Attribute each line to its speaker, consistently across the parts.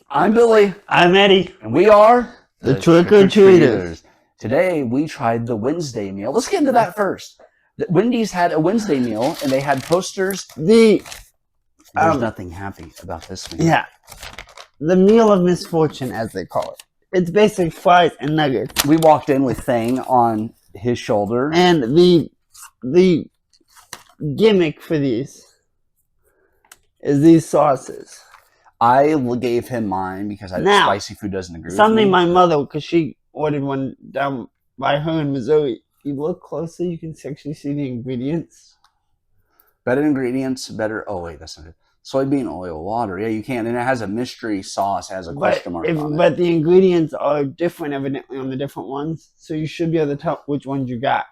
Speaker 1: I'm Billy,
Speaker 2: I'm Eddie.
Speaker 1: and we are
Speaker 2: The Trick-or-Treaters.
Speaker 1: Today we tried the Wednesday meal. Let's get into that first. Wendy's had a Wednesday meal, and they had posters. There's nothing happy about this meal.
Speaker 2: Yeah, the meal of misfortune, as they call it. It's basically fries and nuggets.
Speaker 1: We walked in with Thang on his shoulder.
Speaker 2: And the gimmick for these is these sauces.
Speaker 1: I gave him mine because spicy food doesn't agree with me.
Speaker 2: Something my mother, because she ordered one down by her in Missouri. If you look closely, you can actually see the ingredients.
Speaker 1: Better ingredients, better... Oh, wait, that's not it. Soybean oil, water. Yeah, you can. And it has a mystery sauce. It has a question mark on it.
Speaker 2: But the ingredients are different, evidently, on the different ones. So you should be able to tell which ones you got.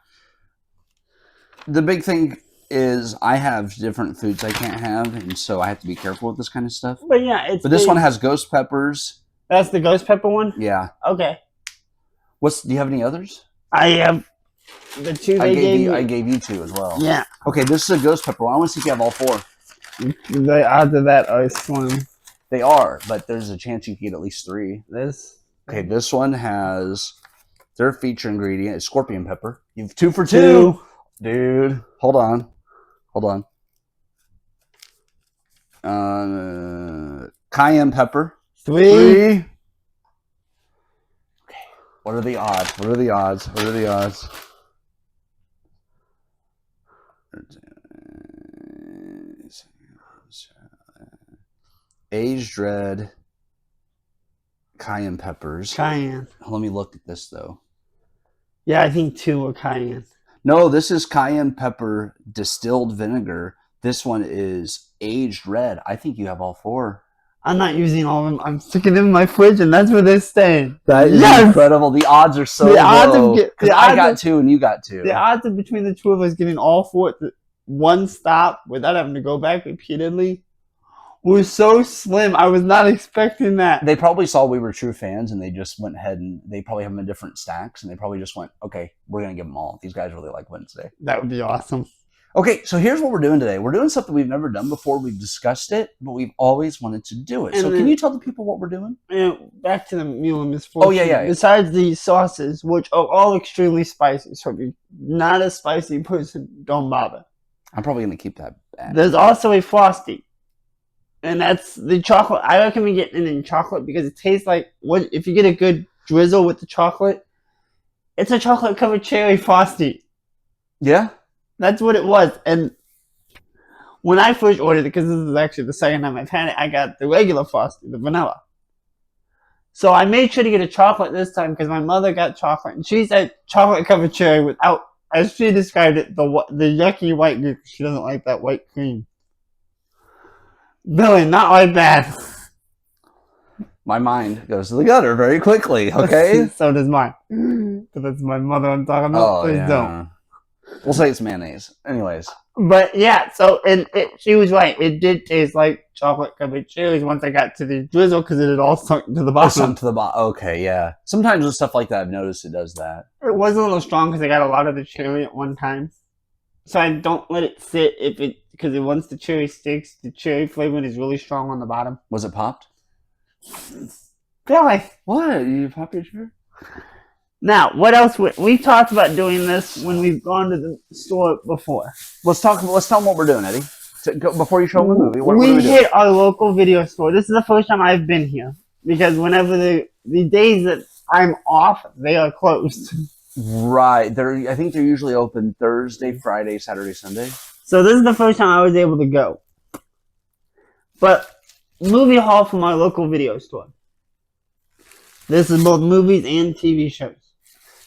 Speaker 1: The big thing is I have different foods I can't have, and so I have to be careful with this kind of stuff.
Speaker 2: But yeah,
Speaker 1: But this one has ghost peppers.
Speaker 2: That's the ghost pepper one?
Speaker 1: Yeah.
Speaker 2: Okay.
Speaker 1: Do you have any others?
Speaker 2: I have the two they gave you.
Speaker 1: I gave you two as well.
Speaker 2: Yeah.
Speaker 1: Okay, this is a ghost pepper one. I want to see if you have all four.
Speaker 2: The odds of that are slim.
Speaker 1: They are, but there's a chance you can get at least three.
Speaker 2: Okay,
Speaker 1: this one has their feature ingredient is scorpion pepper. You have 2 for 2. Dude, hold on. Cayenne pepper.
Speaker 2: 3.
Speaker 1: Okay. What are the odds? Aged red cayenne peppers.
Speaker 2: Cayenne.
Speaker 1: Let me look at this though.
Speaker 2: Yeah, I think 2 are cayenne.
Speaker 1: No, this is cayenne pepper distilled vinegar. This one is aged red. I think you have all 4.
Speaker 2: I'm not using all of them. I'm sticking them in my fridge, and that's where they're staying.
Speaker 1: That is incredible. The odds are so low. I got 2 and you got 2.
Speaker 2: The odds of between the two of us getting all 4 at one stop without having to go back repeatedly were so slim. I was not expecting that.
Speaker 1: They probably saw we were true fans, and they just went ahead and they probably have them in different stacks, and they probably just went, okay, we're going to give them all. These guys really like Wednesday.
Speaker 2: That would be awesome.
Speaker 1: Okay, so here's what we're doing today. We're doing something we've never done before. We've discussed it, but we've always wanted to do it. So can you tell the people what we're doing?
Speaker 2: Back to the meal of misfortune.
Speaker 1: Oh, yeah.
Speaker 2: Besides these sauces, which are all extremely spicy, so if you're not a spicy person, don't bother.
Speaker 1: I'm probably going to keep that back.
Speaker 2: There's also a Frosty. And that's the chocolate. I recommend getting it in chocolate because it tastes like if you get a good drizzle with the chocolate, it's a chocolate covered cherry Frosty.
Speaker 1: Yeah?
Speaker 2: That's what it was. And when I first ordered it, because this is actually the second time I've had it, I got the regular Frosty, the vanilla. So I made sure to get a chocolate this time because my mother got chocolate. And she said chocolate covered cherry without, as she described it, the yucky white goop. She doesn't like that white cream. Billy, not like that.
Speaker 1: My mind goes to the gutter very quickly, okay?
Speaker 2: So does mine. But that's my mother I'm talking about. Please don't.
Speaker 1: We'll say it's mayonnaise. Anyways.
Speaker 2: But yeah, so she was right. It did taste like chocolate covered cherries once I got to the drizzle because it had all sunk to the bottom.
Speaker 1: Sunk to the bottom. Okay, yeah. Sometimes with stuff like that, I've noticed it does that.
Speaker 2: It was a little strong because I got a lot of the cherry at one time. So I don't let it sit because once the cherry sticks, the cherry flavor is really strong on the bottom.
Speaker 1: Was it popped?
Speaker 2: Billy.
Speaker 1: What? You popped your cherry?
Speaker 2: Now, what else? We've talked about doing this when we've gone to the store before.
Speaker 1: Let's tell them what we're doing, Eddie. Before you show them the movie, what
Speaker 2: we hit our local video store. This is the first time I've been here because whenever the days that I'm off, they are closed.
Speaker 1: Right. I think they're usually open Thursday, Friday, Saturday, Sunday.
Speaker 2: So this is the first time I was able to go. But movie hall from our local video store. This is both movies and TV shows.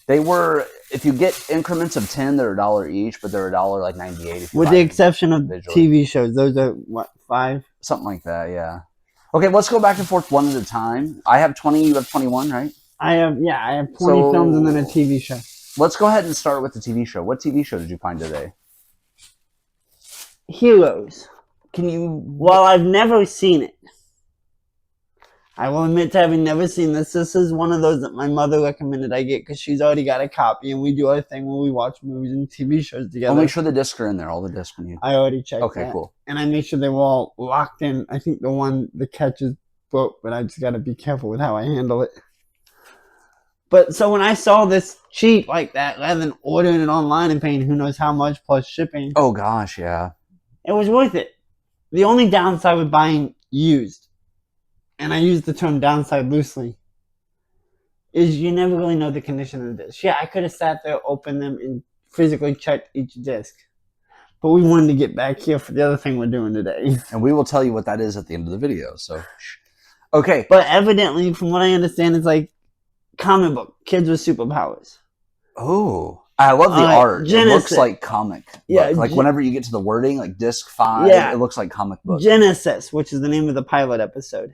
Speaker 1: They were, if you get increments of 10, they're $1 each, but they're $1.98.
Speaker 2: With the exception of TV shows. Those are, what, 5?
Speaker 1: Something like that, yeah. Okay, let's go back and forth one at a time. I have 20, you have 21, right?
Speaker 2: I have 20 films and then a TV show.
Speaker 1: Let's go ahead and start with the TV show. What TV show did you find today?
Speaker 2: Heroes.
Speaker 1: Can you...
Speaker 2: Well, I've never seen it. I will admit to having never seen this. This is one of those that my mother recommended I get because she's already got a copy, and we do our thing when we watch movies and TV shows together.
Speaker 1: I'll make sure the discs are in there, all the discs we need.
Speaker 2: I already checked
Speaker 1: that. Okay, cool.
Speaker 2: And I made sure they were all locked in. I think the catch is broke, but I just gotta be careful with how I handle it. But so when I saw this cheap like that, rather than ordering it online and paying who knows how much plus shipping,
Speaker 1: Oh gosh, yeah.
Speaker 2: it was worth it. The only downside with buying used, and I use the term downside loosely, is you never really know the condition of the disc. Yeah, I could have sat there, opened them, and physically checked each disc. But we wanted to get back here for the other thing we're doing today.
Speaker 1: And we will tell you what that is at the end of the video. So, okay.
Speaker 2: But evidently, from what I understand, it's like comic book, kids with superpowers.
Speaker 1: Oh, I love the art.
Speaker 2: Genesis.
Speaker 1: It looks like comic.
Speaker 2: Yeah,
Speaker 1: Like whenever you get to the wording, like disc 5,
Speaker 2: Yeah.
Speaker 1: it looks like comic book.
Speaker 2: Genesis, which is the name of the pilot episode.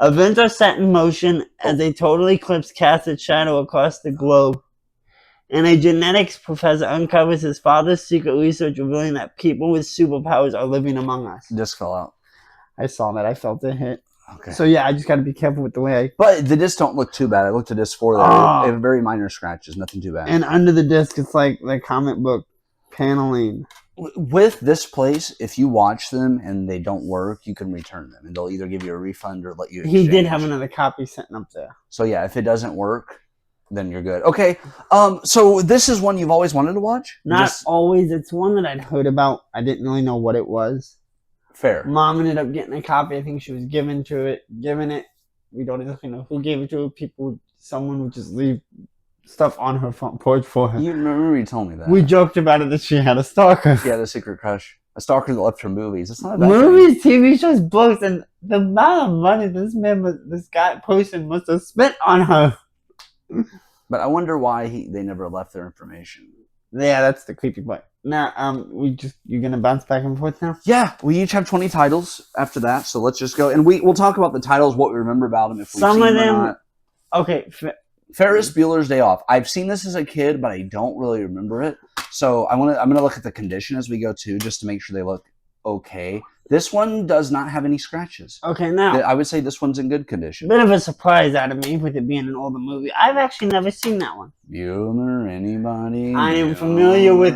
Speaker 2: Events are set in motion as a total eclipse casts its shadow across the globe. And a genetics professor uncovers his father's secret research, revealing that people with superpowers are living among us.
Speaker 1: Disc fell out.
Speaker 2: I saw that. I felt it hit.
Speaker 1: Okay.
Speaker 2: So yeah, I just got to be careful with the way I...
Speaker 1: But the discs don't look too bad. I looked at disc 4 there.
Speaker 2: Oh.
Speaker 1: They have very minor scratches. Nothing too bad.
Speaker 2: And under the disc, it's like the comic book paneling.
Speaker 1: With this place, if you watch them and they don't work, you can return them. And they'll either give you a refund or let you exchange.
Speaker 2: He did have another copy sitting up there.
Speaker 1: So yeah, if it doesn't work, then you're good. Okay, so this is one you've always wanted to watch?
Speaker 2: Not always. It's one that I'd heard about. I didn't really know what it was.
Speaker 1: Fair.
Speaker 2: Mom ended up getting a copy. I think she was giving it. We don't exactly know who gave it to her. Someone would just leave stuff on her front porch for her.
Speaker 1: You remember you told me that.
Speaker 2: We joked about it that she had a stalker.
Speaker 1: She had a secret crush. A stalker that left her movies. It's not a bad
Speaker 2: Movies, TV shows, books, and the amount of money this person must have spent on her.
Speaker 1: But I wonder why they never left their information.
Speaker 2: Yeah, that's the creepy part. Now, you're gonna bounce back and forth now?
Speaker 1: Yeah, we each have 20 titles after that, so let's just go. And we'll talk about the titles, what we remember about them, if we've
Speaker 2: Some
Speaker 1: seen
Speaker 2: of
Speaker 1: them
Speaker 2: them.
Speaker 1: or not.
Speaker 2: Okay.
Speaker 1: Ferris Bueller's Day Off. I've seen this as a kid, but I don't really remember it. So I'm gonna look at the condition as we go too, just to make sure they look okay. This one does not have any scratches.
Speaker 2: Okay, now
Speaker 1: I would say this one's in good condition.
Speaker 2: bit of a surprise out of me with it being an older movie. I've actually never seen that one.
Speaker 1: Bueller, anybody?
Speaker 2: I am familiar with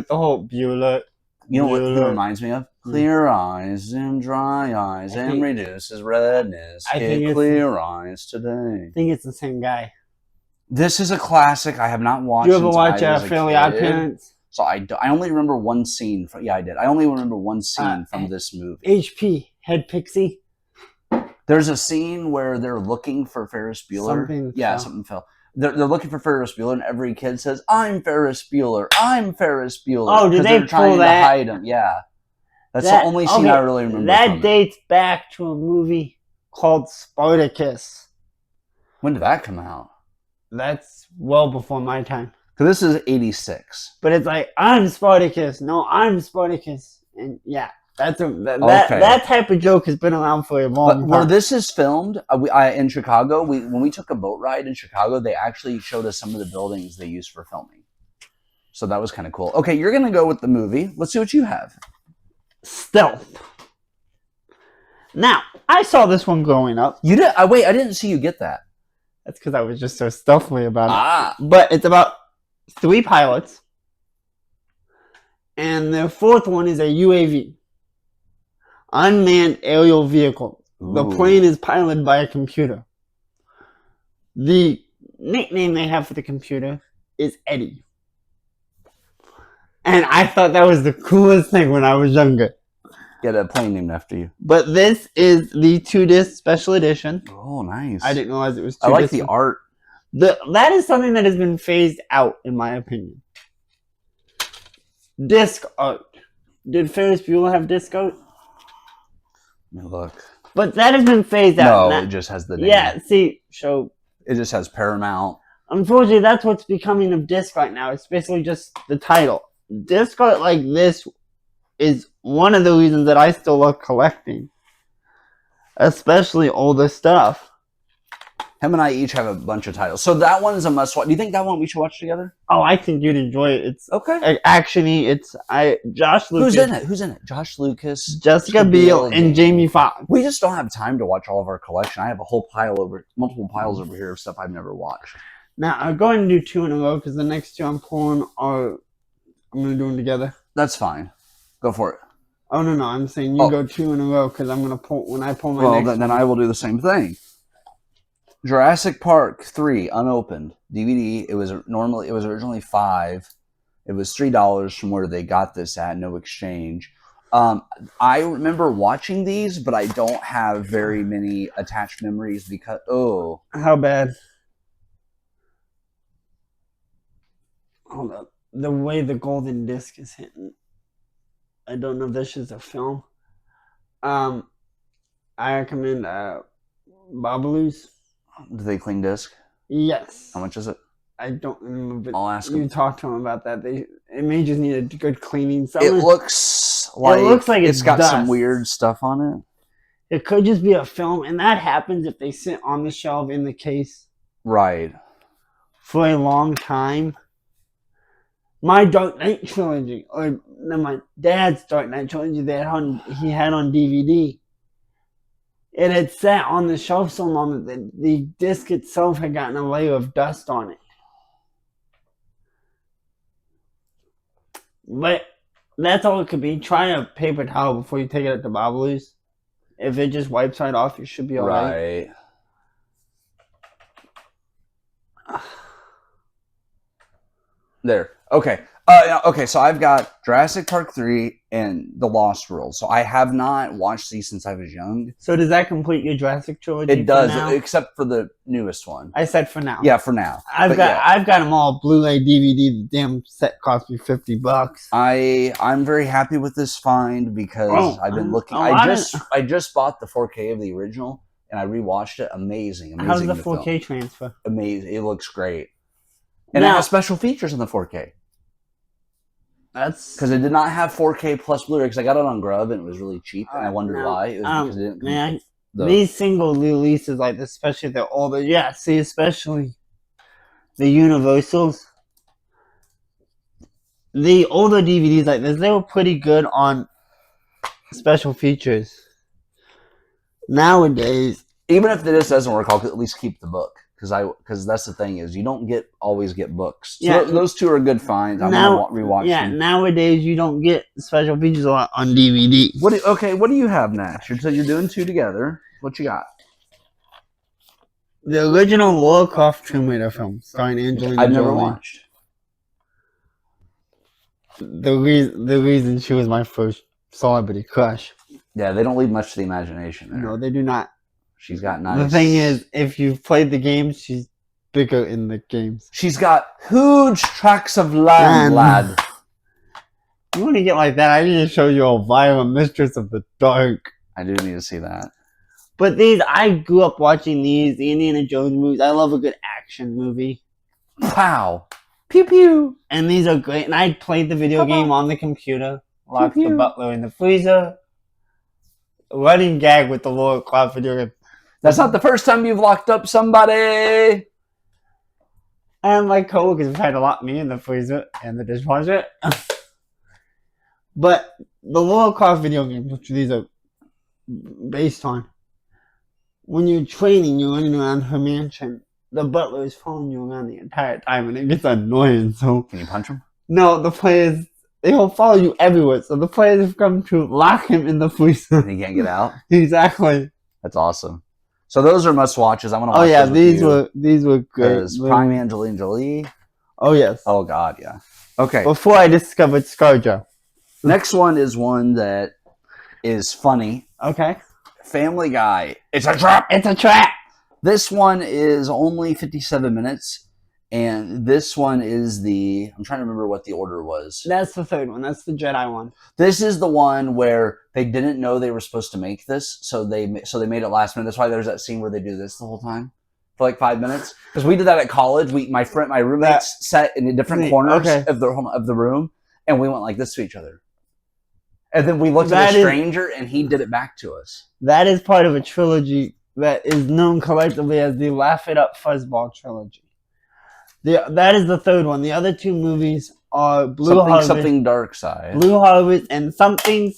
Speaker 2: the whole Bueller.
Speaker 1: You know what he
Speaker 2: Bueller.
Speaker 1: reminds me of? Clear eyes and dry eyes and reduces redness.
Speaker 2: I think
Speaker 1: Get
Speaker 2: it's-
Speaker 1: clear eyes today.
Speaker 2: I think it's the same guy.
Speaker 1: This is a classic. I have not watched.
Speaker 2: Did you ever watch
Speaker 1: as a
Speaker 2: Fairly
Speaker 1: kid.
Speaker 2: Odd Parents?
Speaker 1: So I only remember one scene. I did. I only remember one scene from this movie.
Speaker 2: HP, Head Pixie.
Speaker 1: There's a scene where they're looking for Ferris Bueller. Something fell. They're looking for Ferris Bueller, and every kid says, "I'm Ferris Bueller. I'm Ferris Bueller."
Speaker 2: Oh, did
Speaker 1: 'cause
Speaker 2: they
Speaker 1: they're trying
Speaker 2: pull
Speaker 1: to
Speaker 2: that?
Speaker 1: hide him. Yeah, that's the only scene I really remember.
Speaker 2: That
Speaker 1: from it.
Speaker 2: dates back to a movie called Spartacus.
Speaker 1: When did that come out?
Speaker 2: That's well before my time.
Speaker 1: Because this is '86.
Speaker 2: But it's like, I'm Spartacus. No, I'm Spartacus. And yeah, that type of joke has been around for a long
Speaker 1: But
Speaker 2: time.
Speaker 1: where this is filmed, in Chicago, when we took a boat ride in Chicago, they actually showed us some of the buildings they used for filming. So that was kind of cool. Okay, you're going to go with the movie. Let's see what you have.
Speaker 2: Stealth. Now, I saw this one growing up.
Speaker 1: You did? Wait, I didn't see you get that.
Speaker 2: That's because I was just so stealthily about it.
Speaker 1: Ah.
Speaker 2: But it's about 3 pilots. And the 4th one is a UAV. Unmanned aerial vehicle. The
Speaker 1: Ooh.
Speaker 2: plane is piloted by a computer. The nickname they have for the computer is Eddie. And I thought that was the coolest thing when I was younger.
Speaker 1: Get a plane named after you.
Speaker 2: But this is the 2-disc special edition.
Speaker 1: Oh, nice.
Speaker 2: I didn't realize it was 2
Speaker 1: I like
Speaker 2: discs.
Speaker 1: the art.
Speaker 2: That is something that has been phased out, in my opinion. Disc art. Did Ferris Bueller have disc art?
Speaker 1: Let me look.
Speaker 2: But that has been phased out.
Speaker 1: No, it just has the name.
Speaker 2: Yeah, see, so
Speaker 1: It just has Paramount.
Speaker 2: unfortunately, that's what's becoming of disc right now. It's basically just the title. Disc art like this is one of the reasons that I still love collecting, especially older stuff.
Speaker 1: Him and I each have a bunch of titles. So that one's a must watch. Do you think that one we should watch together?
Speaker 2: Oh, I think you'd enjoy it. It's
Speaker 1: Okay.
Speaker 2: actiony. Josh Lucas,
Speaker 1: Who's in it? Josh Lucas,
Speaker 2: Jessica Biel, and Jamie Foxx.
Speaker 1: We just don't have time to watch all of our collection. I have a whole multiple piles over here of stuff I've never watched.
Speaker 2: Now I'm going to do 2 in a row because the next 2 I'm going to do them together.
Speaker 1: That's fine. Go for it.
Speaker 2: Oh no, I'm saying you go 2 in a row because I'm gonna pull when I pull my
Speaker 1: Well,
Speaker 2: next.
Speaker 1: then I will do the same thing. Jurassic Park 3 unopened DVD. It was originally $5. It was $3 from where they got this at, no exchange. I remember watching these, but I don't have very many attached memories because
Speaker 2: How bad? Hold up. The way the golden disc is hitting. I don't know if this is a film. I recommend Babalu's.
Speaker 1: do they clean disc?
Speaker 2: Yes.
Speaker 1: How much is it?
Speaker 2: I don't remember, but
Speaker 1: I'll ask
Speaker 2: you
Speaker 1: them.
Speaker 2: talked to him about that. It may just need a good cleaning.
Speaker 1: It looks like
Speaker 2: it's
Speaker 1: got some
Speaker 2: dust.
Speaker 1: weird stuff on it.
Speaker 2: It could just be a film, and that happens if they sit on the shelf in the case
Speaker 1: Right.
Speaker 2: for a long time. My Dark Knight trilogy, or no, my dad's Dark Knight trilogy that he had on DVD. It had sat on the shelf so long that the disc itself had gotten a layer of dust on it. But that's all it could be. Try a paper towel before you take it at the Babalu's. If it just wipes right off, you should be alright.
Speaker 1: Right. There. Okay. Okay, so I've got Jurassic Park 3 and The Lost World. So I have not watched these since I was young.
Speaker 2: So does that complete your Jurassic trilogy?
Speaker 1: It does, except for the newest one.
Speaker 2: I said for now.
Speaker 1: Yeah, for now.
Speaker 2: I've got them all Blu-ray, DVD. The damn set cost me $50.
Speaker 1: I'm very happy with this find because I've been looking. I just bought the 4K of the original and I rewatched it. Amazing.
Speaker 2: How's the 4K transfer?
Speaker 1: Amazing. It looks great. And it has special features in the 4K.
Speaker 2: That's
Speaker 1: because it did not have 4K plus Blu-ray. Because I got it on Grub and it was really cheap, and I wondered why. It was because it didn't come
Speaker 2: these single releases like this, especially the older, especially the Universals. The older DVDs like this, they were pretty good on special features. Nowadays,
Speaker 1: even if this doesn't work, I'll at least keep the book. Because that's the thing is you don't always get books. So those two are good finds. I'm gonna rewatch them.
Speaker 2: Nowadays you don't get special features on DVD.
Speaker 1: What do you have next? You're doing two together. What you got?
Speaker 2: The original Lara Croft Tomb Raider film starring Angelina Jolie.
Speaker 1: I've never watched.
Speaker 2: The reason she was my first celebrity crush.
Speaker 1: Yeah, they don't leave much to the imagination there.
Speaker 2: No, they do not.
Speaker 1: She's got nice.
Speaker 2: The thing is, if you've played the games, she's bigger in the games.
Speaker 1: She's got huge tracts of land, lad.
Speaker 2: You want to get like that? I need to show you Elvira, Mistress of the Dark.
Speaker 1: I do need to see that.
Speaker 2: But I grew up watching the Indiana Jones movies. I love a good action movie.
Speaker 1: Wow. Pew pew.
Speaker 2: And these are great. And I played the video game on the computer. Locked the butler in the freezer. Running gag with the Lara Croft video game.
Speaker 1: That's not the first time you've locked up somebody.
Speaker 2: And my coworkers have had to lock me in the freezer and the dishwasher. But the Lara Croft video games, which these are based on, when you're training, you're running around her mansion. The butler is following you around the entire time, and it gets annoying. So
Speaker 1: can you punch him?
Speaker 2: No, the players, they will follow you everywhere. So the players have come to lock him in the freezer.
Speaker 1: And he can't get out.
Speaker 2: Exactly.
Speaker 1: That's awesome. So those are must watches. I'm gonna watch.
Speaker 2: Oh yeah, these were great.
Speaker 1: Prime Angelina Jolie.
Speaker 2: Oh yes.
Speaker 1: Oh god, yeah. Okay.
Speaker 2: Before I discovered ScarJo.
Speaker 1: Next one is one that is funny.
Speaker 2: Okay.
Speaker 1: Family Guy. It's a trap.
Speaker 2: It's a trap.
Speaker 1: This one is only 57 minutes, and this one is I'm trying to remember what the order was.
Speaker 2: That's the third one. That's the Jedi one.
Speaker 1: This is the one where they didn't know they were supposed to make this, so they made it last minute. That's why there's that scene where they do this the whole time for like 5 minutes. Because we did that at college. My roommates sat in the different corners of the room, and we went like this to each other. And then we looked at a stranger, and he did it back to us.
Speaker 2: That is part of a trilogy that is known collectively as the Laugh It Up Fuzzball trilogy. That is the third one. The other two movies are Blue Harvest,
Speaker 1: something Dark Side,
Speaker 2: Blue Harvest, and something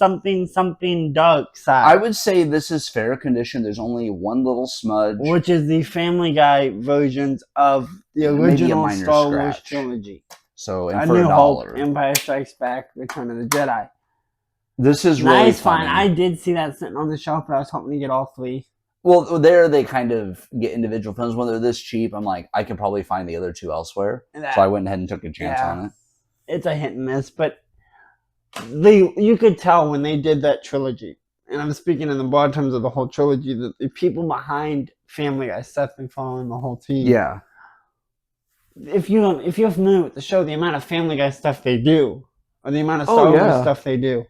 Speaker 2: Dark Side.
Speaker 1: I would say this is fair condition. There's only one little smudge,
Speaker 2: which is the Family Guy versions of the original Star Wars trilogy.
Speaker 1: So,
Speaker 2: A New Hope, Empire Strikes Back, Return of the Jedi.
Speaker 1: This is really
Speaker 2: Nice
Speaker 1: funny.
Speaker 2: find. I did see that sitting on the shelf, but I was hoping to get all 3.
Speaker 1: Well, there they kind of get individual films. When they're this cheap, I'm like, I could probably find the other 2 elsewhere. So I went ahead and took a chance on it.
Speaker 2: It's a hit and miss, but you could tell when they did that trilogy, and I'm speaking in the broad terms of the whole trilogy, that the people behind Family Guy, Seth MacFarlane, the whole team.
Speaker 1: Yeah.
Speaker 2: If you're familiar with the show, the amount of Family Guy stuff they do, or the amount of Star Wars stuff they do,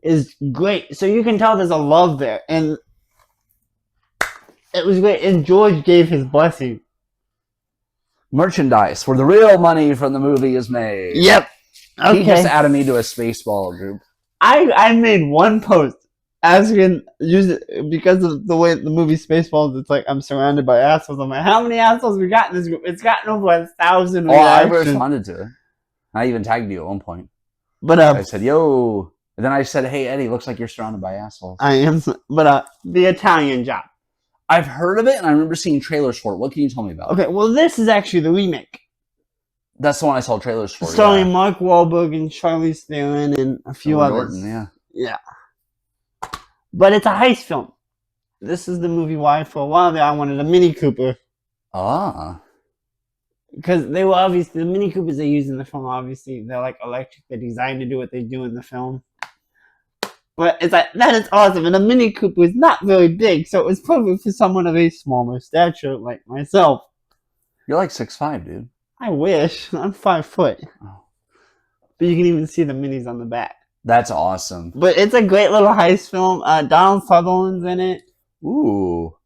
Speaker 2: is great. So you can tell there's a love there, and it was great. And George gave his blessing.
Speaker 1: Merchandise, where the real money from the movie is made.
Speaker 2: Yep. Okay.
Speaker 1: He just added me to a Spaceball group.
Speaker 2: I made one post asking, because of the way the movie Spaceballs, it's like I'm surrounded by assholes. I'm like, how many assholes we got in this group? It's gotten over 1,000 reactions.
Speaker 1: I responded to it. I even tagged you at one point.
Speaker 2: But
Speaker 1: I said, yo. And then I said, hey, Eddie, looks like you're surrounded by assholes.
Speaker 2: I am. But The Italian Job.
Speaker 1: I've heard of it, and I remember seeing trailers for it. What can you tell me about it?
Speaker 2: Okay, well, this is actually the remake.
Speaker 1: That's the one I saw trailers for.
Speaker 2: Starring Mark Wahlberg and Charlize Theron and a few others.
Speaker 1: Norton,
Speaker 2: yeah. But it's a heist film. This is the movie why for a while there I wanted a Mini Cooper.
Speaker 1: Ah.
Speaker 2: Because they were obviously, the Mini Coopers they use in the film, obviously, they're like electric. They're designed to do what they do in the film. But it's like, that is awesome. And a Mini Cooper is not very big, so it was perfect for someone of a smaller stature like myself.
Speaker 1: You're like 6'5", dude.
Speaker 2: I wish. I'm 5 foot.
Speaker 1: Oh.
Speaker 2: But you can even see the minis on the back.
Speaker 1: That's awesome.
Speaker 2: But it's a great little heist film. Donald Sutherland's in it.
Speaker 1: Ooh.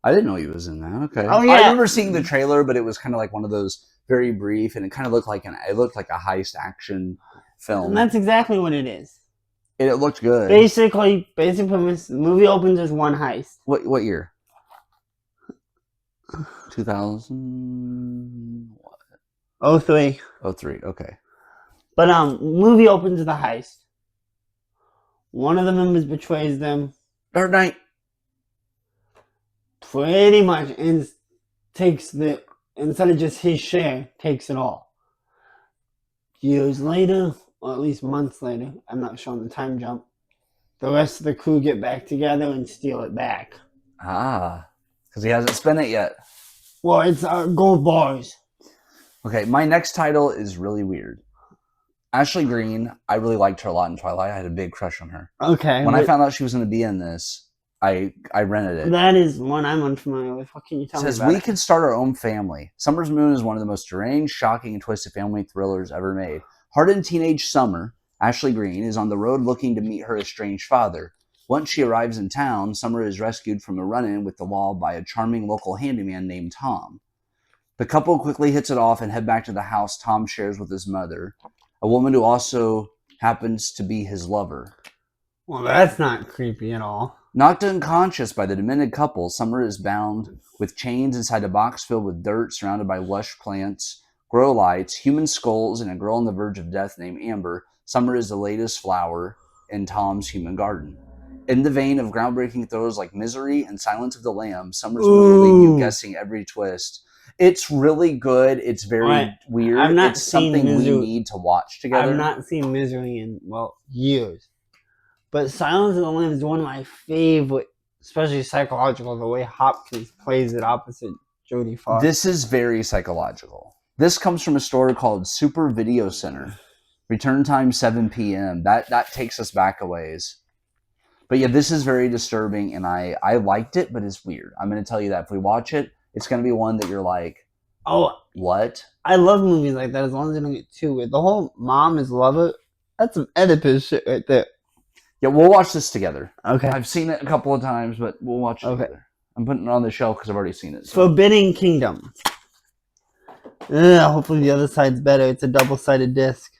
Speaker 1: I didn't know he was in that. Okay.
Speaker 2: Oh, yeah.
Speaker 1: I remember seeing the trailer, but it was kind of like one of those very brief, and it kind of looked like a heist action film.
Speaker 2: And that's exactly what it is.
Speaker 1: And it looked good.
Speaker 2: Basic premise, the movie opens as one heist.
Speaker 1: What year? 2000 what?
Speaker 2: 03.
Speaker 1: 03, okay.
Speaker 2: But movie opens with a heist. One of the members betrays them.
Speaker 1: Dark Knight.
Speaker 2: Pretty much, and takes instead of just his share, takes it all. Years later, or at least months later, I'm not sure on the time jump, the rest of the crew get back together and steal it back.
Speaker 1: Ah, because he hasn't spent it yet.
Speaker 2: Well, it's gold bars.
Speaker 1: Okay, my next title is really weird. Ashley Greene, I really liked her a lot in Twilight. I had a big crush on her.
Speaker 2: Okay.
Speaker 1: When I found out she was going to be in this, I rented it.
Speaker 2: That is one I'm unfamiliar with. What can you tell me about it?
Speaker 1: Says, we can start our own family. Summer's Moon is one of the most deranged, shocking, and twisted family thrillers ever made. Hardened teenage Summer, Ashley Greene, is on the road looking to meet her estranged father. Once she arrives in town, Summer is rescued from a run-in with the law by a charming local handyman named Tom. The couple quickly hits it off and head back to the house Tom shares with his mother, a woman who also happens to be his lover.
Speaker 2: Well, that's not creepy at all.
Speaker 1: Knocked unconscious by the demented couple, Summer is bound with chains inside a box filled with dirt surrounded by lush plants, grow lights, human skulls, and a girl on the verge of death named Amber. Summer is the latest flower in Tom's human garden. In the vein of groundbreaking throws like Misery and Silence of the Lambs, Summer's Moon will leave you guessing every twist. It's really good. It's very weird.
Speaker 2: I've not
Speaker 1: it's
Speaker 2: seen
Speaker 1: something
Speaker 2: Misery.
Speaker 1: we need to watch together.
Speaker 2: I've not seen Misery in, years. But Silence of the Lambs is one of my favorite, especially psychological, the way Hopkins plays it opposite Jodie Foster.
Speaker 1: This is very psychological. This comes from a store called Super Video Center. Return time 7 p.m. That takes us back a ways. But yeah, this is very disturbing, and I liked it, but it's weird. I'm going to tell you that. If we watch it, it's going to be one that you're like,
Speaker 2: oh,
Speaker 1: what?
Speaker 2: I love movies like that as long as they don't get too weird. The whole mom is lover, that's some Oedipus shit right there.
Speaker 1: Yeah, we'll watch this together.
Speaker 2: Okay.
Speaker 1: I've seen it a couple of times, but we'll watch it together. I'm putting it on the shelf because I've already seen it. So.
Speaker 2: Forbidden Kingdom. Hopefully the other side's better. It's a double-sided disc.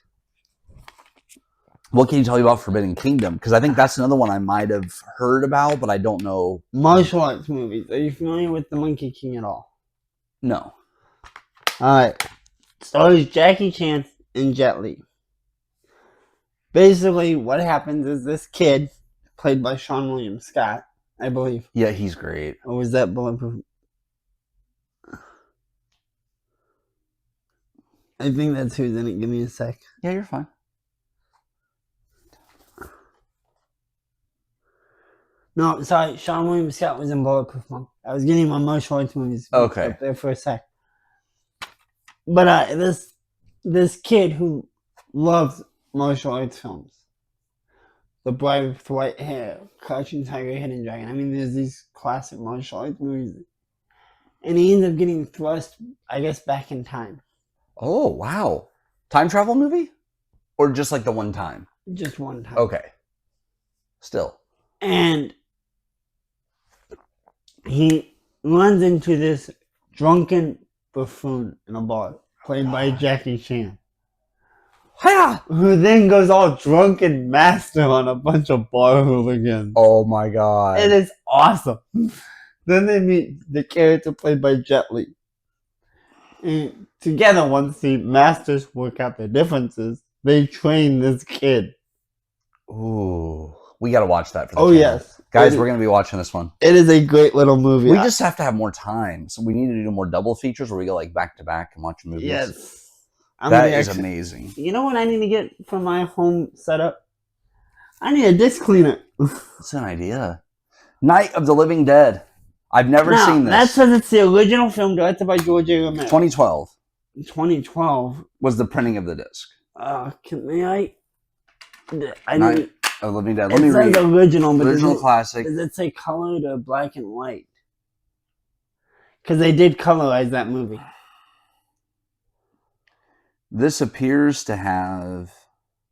Speaker 1: What can you tell me about Forbidden Kingdom? Because I think that's another one I might have heard about, but I don't know.
Speaker 2: Martial arts movies. Are you familiar with The Monkey King at all?
Speaker 1: No.
Speaker 2: Alright. Stars Jackie Chan and Jet Li. Basically, what happens is this kid, played by Sean William Scott, I believe.
Speaker 1: Yeah, he's great.
Speaker 2: Or was that Bulletproof? I think that's who's in it. Give me a sec.
Speaker 1: Yeah, you're fine.
Speaker 2: No, sorry. Sean William Scott was in Bulletproof Monk. I was getting my martial arts movies
Speaker 1: Okay.
Speaker 2: up there for a sec. But this kid who loves martial arts films, The Bride with White Hair, Crouching Tiger, Hidden Dragon. I mean, there's these classic martial arts movies, and he ends up getting thrust, I guess, back in time.
Speaker 1: Oh wow, time travel movie, or just like the one time?
Speaker 2: Just one time.
Speaker 1: Okay. Still.
Speaker 2: And he runs into this drunken buffoon in a bar, played by Jackie Chan,
Speaker 1: Hiya!
Speaker 2: who then goes all drunken master on a bunch of bar hooligans.
Speaker 1: Oh my god.
Speaker 2: It is awesome. Then they meet the character played by Jet Li. And together, once the masters work out their differences, they train this kid.
Speaker 1: Ooh. We gotta watch that for the
Speaker 2: Oh,
Speaker 1: channel.
Speaker 2: yes.
Speaker 1: Guys, we're gonna be watching this one.
Speaker 2: It is a great little movie.
Speaker 1: We just have to have more time. So we need to do more double features where we go like back to back and watch movies.
Speaker 2: Yes.
Speaker 1: That is amazing.
Speaker 2: You know what I need to get for my home setup? I need a disc cleaner.
Speaker 1: That's an idea. Night of the Living Dead. I've never
Speaker 2: Now,
Speaker 1: seen this.
Speaker 2: that says it's the original film directed by George A. Romero.
Speaker 1: 2012
Speaker 2: 2012.
Speaker 1: was the printing of the disc.
Speaker 2: May I? I
Speaker 1: Night
Speaker 2: need.
Speaker 1: of the Living Dead.
Speaker 2: It
Speaker 1: Let me
Speaker 2: says
Speaker 1: read.
Speaker 2: original, but
Speaker 1: Original classic.
Speaker 2: does it say colored or black and white? Because they did colorize that movie.
Speaker 1: This appears to have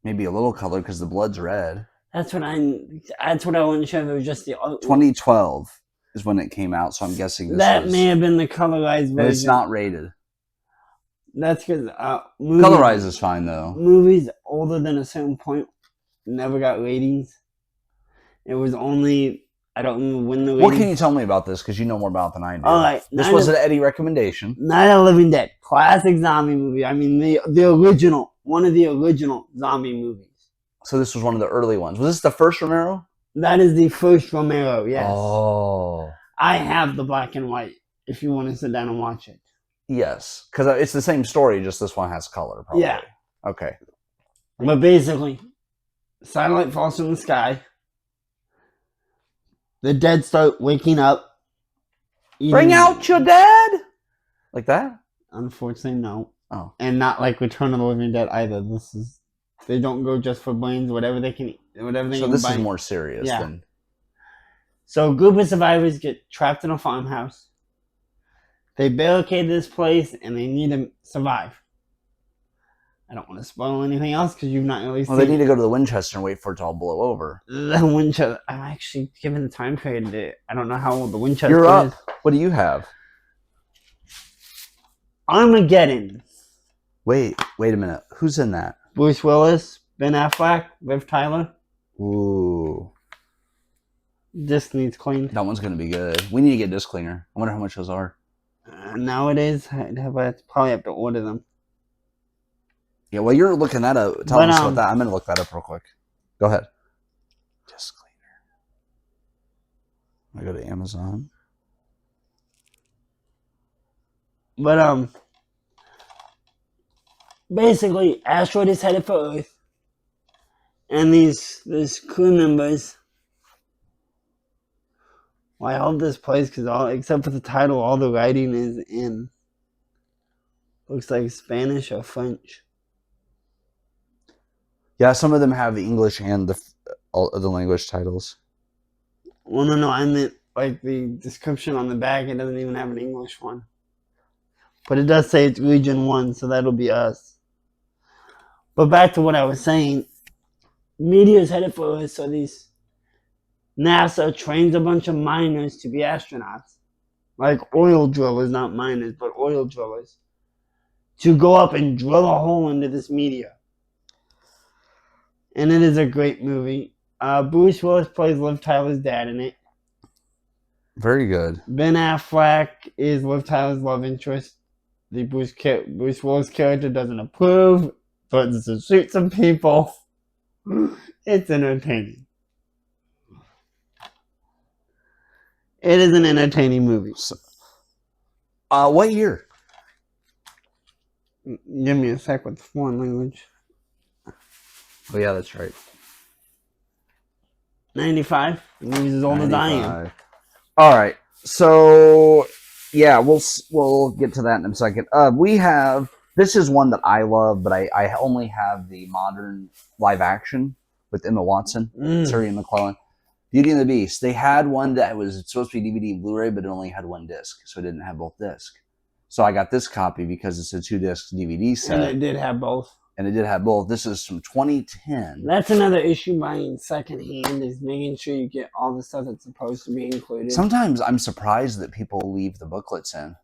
Speaker 1: maybe a little color because the blood's red.
Speaker 2: That's what I wasn't sure if it was just the art.
Speaker 1: 2012 is when it came out, so I'm guessing this
Speaker 2: That
Speaker 1: was,
Speaker 2: may have been the colorized
Speaker 1: and
Speaker 2: version.
Speaker 1: it's not rated.
Speaker 2: That's because
Speaker 1: Colorized is fine though.
Speaker 2: movies older than a certain point never got ratings. It was only, I don't remember when the ratings.
Speaker 1: What can you tell me about this? Because you know more about it than I do.
Speaker 2: All right,
Speaker 1: This was an Eddie recommendation.
Speaker 2: Night of the Living Dead, classic zombie movie. I mean, the original, one of the original zombie movies.
Speaker 1: So this was one of the early ones. Was this the first Romero?
Speaker 2: That is the first Romero, yes.
Speaker 1: Oh.
Speaker 2: I have the black and white if you want to sit down and watch it.
Speaker 1: Yes. Because it's the same story, just this one has color, probably.
Speaker 2: Yeah.
Speaker 1: Okay.
Speaker 2: But basically, satellite falls from the sky. The dead start waking up.
Speaker 1: Bring out your dad! Like that?
Speaker 2: Unfortunately, no.
Speaker 1: Oh.
Speaker 2: And not like Return of the Living Dead either. This is, they don't go just for brains, whatever they can eat. Whatever they
Speaker 1: So
Speaker 2: can
Speaker 1: this
Speaker 2: buy.
Speaker 1: is more serious
Speaker 2: Yeah.
Speaker 1: than...
Speaker 2: So a group of survivors get trapped in a farmhouse. They barricade this place and they need to survive. I don't want to spoil anything else because you've not really seen.
Speaker 1: Well, they need to go to the Winchester and wait for it to all blow over.
Speaker 2: The Winchester. I'm actually given the time period. I don't know how old the Winchester
Speaker 1: You're up.
Speaker 2: is.
Speaker 1: What do you have?
Speaker 2: Armageddon.
Speaker 1: Wait a minute. Who's in that?
Speaker 2: Bruce Willis, Ben Affleck, Liv Tyler.
Speaker 1: Ooh.
Speaker 2: Disc needs cleaned.
Speaker 1: That one's going to be good. We need to get disc cleaner. I wonder how much those are.
Speaker 2: Nowadays, I'd probably have to order them.
Speaker 1: Yeah, well, you're looking that up. Tell us about that. I'm going to look that up real quick. Go ahead. Disc cleaner. I go to Amazon.
Speaker 2: But basically, asteroid is headed for Earth, and these crew members. Well, I hope this plays because except for the title, all the writing is in. Looks like Spanish or French.
Speaker 1: Yeah, some of them have the English and all the language titles.
Speaker 2: Well, no, I meant like the description on the back. It doesn't even have an English one. But it does say it's Region 1, so that'll be us. But back to what I was saying. Meteor's headed for Earth, so these NASA trains a bunch of miners to be astronauts. Like oil drillers, not miners, but oil drillers. To go up and drill a hole into this meteor. And it is a great movie. Bruce Willis plays Liv Tyler's dad in it.
Speaker 1: Very good.
Speaker 2: Ben Affleck is Liv Tyler's love interest. The Bruce Willis character doesn't approve, threatens to shoot some people. It's entertaining. It is an entertaining movie.
Speaker 1: What year?
Speaker 2: Give me a sec with foreign language.
Speaker 1: Oh, yeah, that's right.
Speaker 2: 95. The movie's as old as I am.
Speaker 1: 95. All right. So yeah, we'll get to that in a second. We have this is one that I love, but I only have the modern live action with Emma Watson, Terry McClellan. Beauty and the Beast. They had one that was supposed to be DVD and Blu-ray, but it only had one disc, so it didn't have both discs. So I got this copy because it's a 2-disc DVD set.
Speaker 2: And it did have both.
Speaker 1: And it did have both. This is from 2010.
Speaker 2: That's another issue buying secondhand is making sure you get all the stuff that's supposed to be included.
Speaker 1: Sometimes I'm surprised that people leave the booklets in.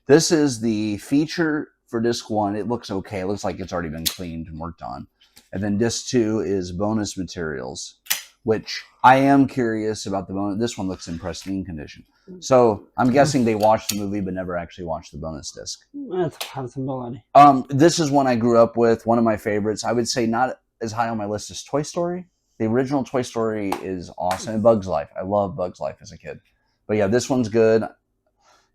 Speaker 1: This is the feature for disc 1. It looks okay. It looks like it's already been cleaned and worked on. And then disc 2 is bonus materials, which I am curious about the bonus. This one looks in pristine condition. So I'm guessing they watched the movie but never actually watched the bonus disc.
Speaker 2: That's a possibility.
Speaker 1: This is one I grew up with, one of my favorites. I would say not as high on my list as Toy Story. The original Toy Story is awesome. And Bug's Life. I love Bug's Life as a kid. But yeah, this one's good.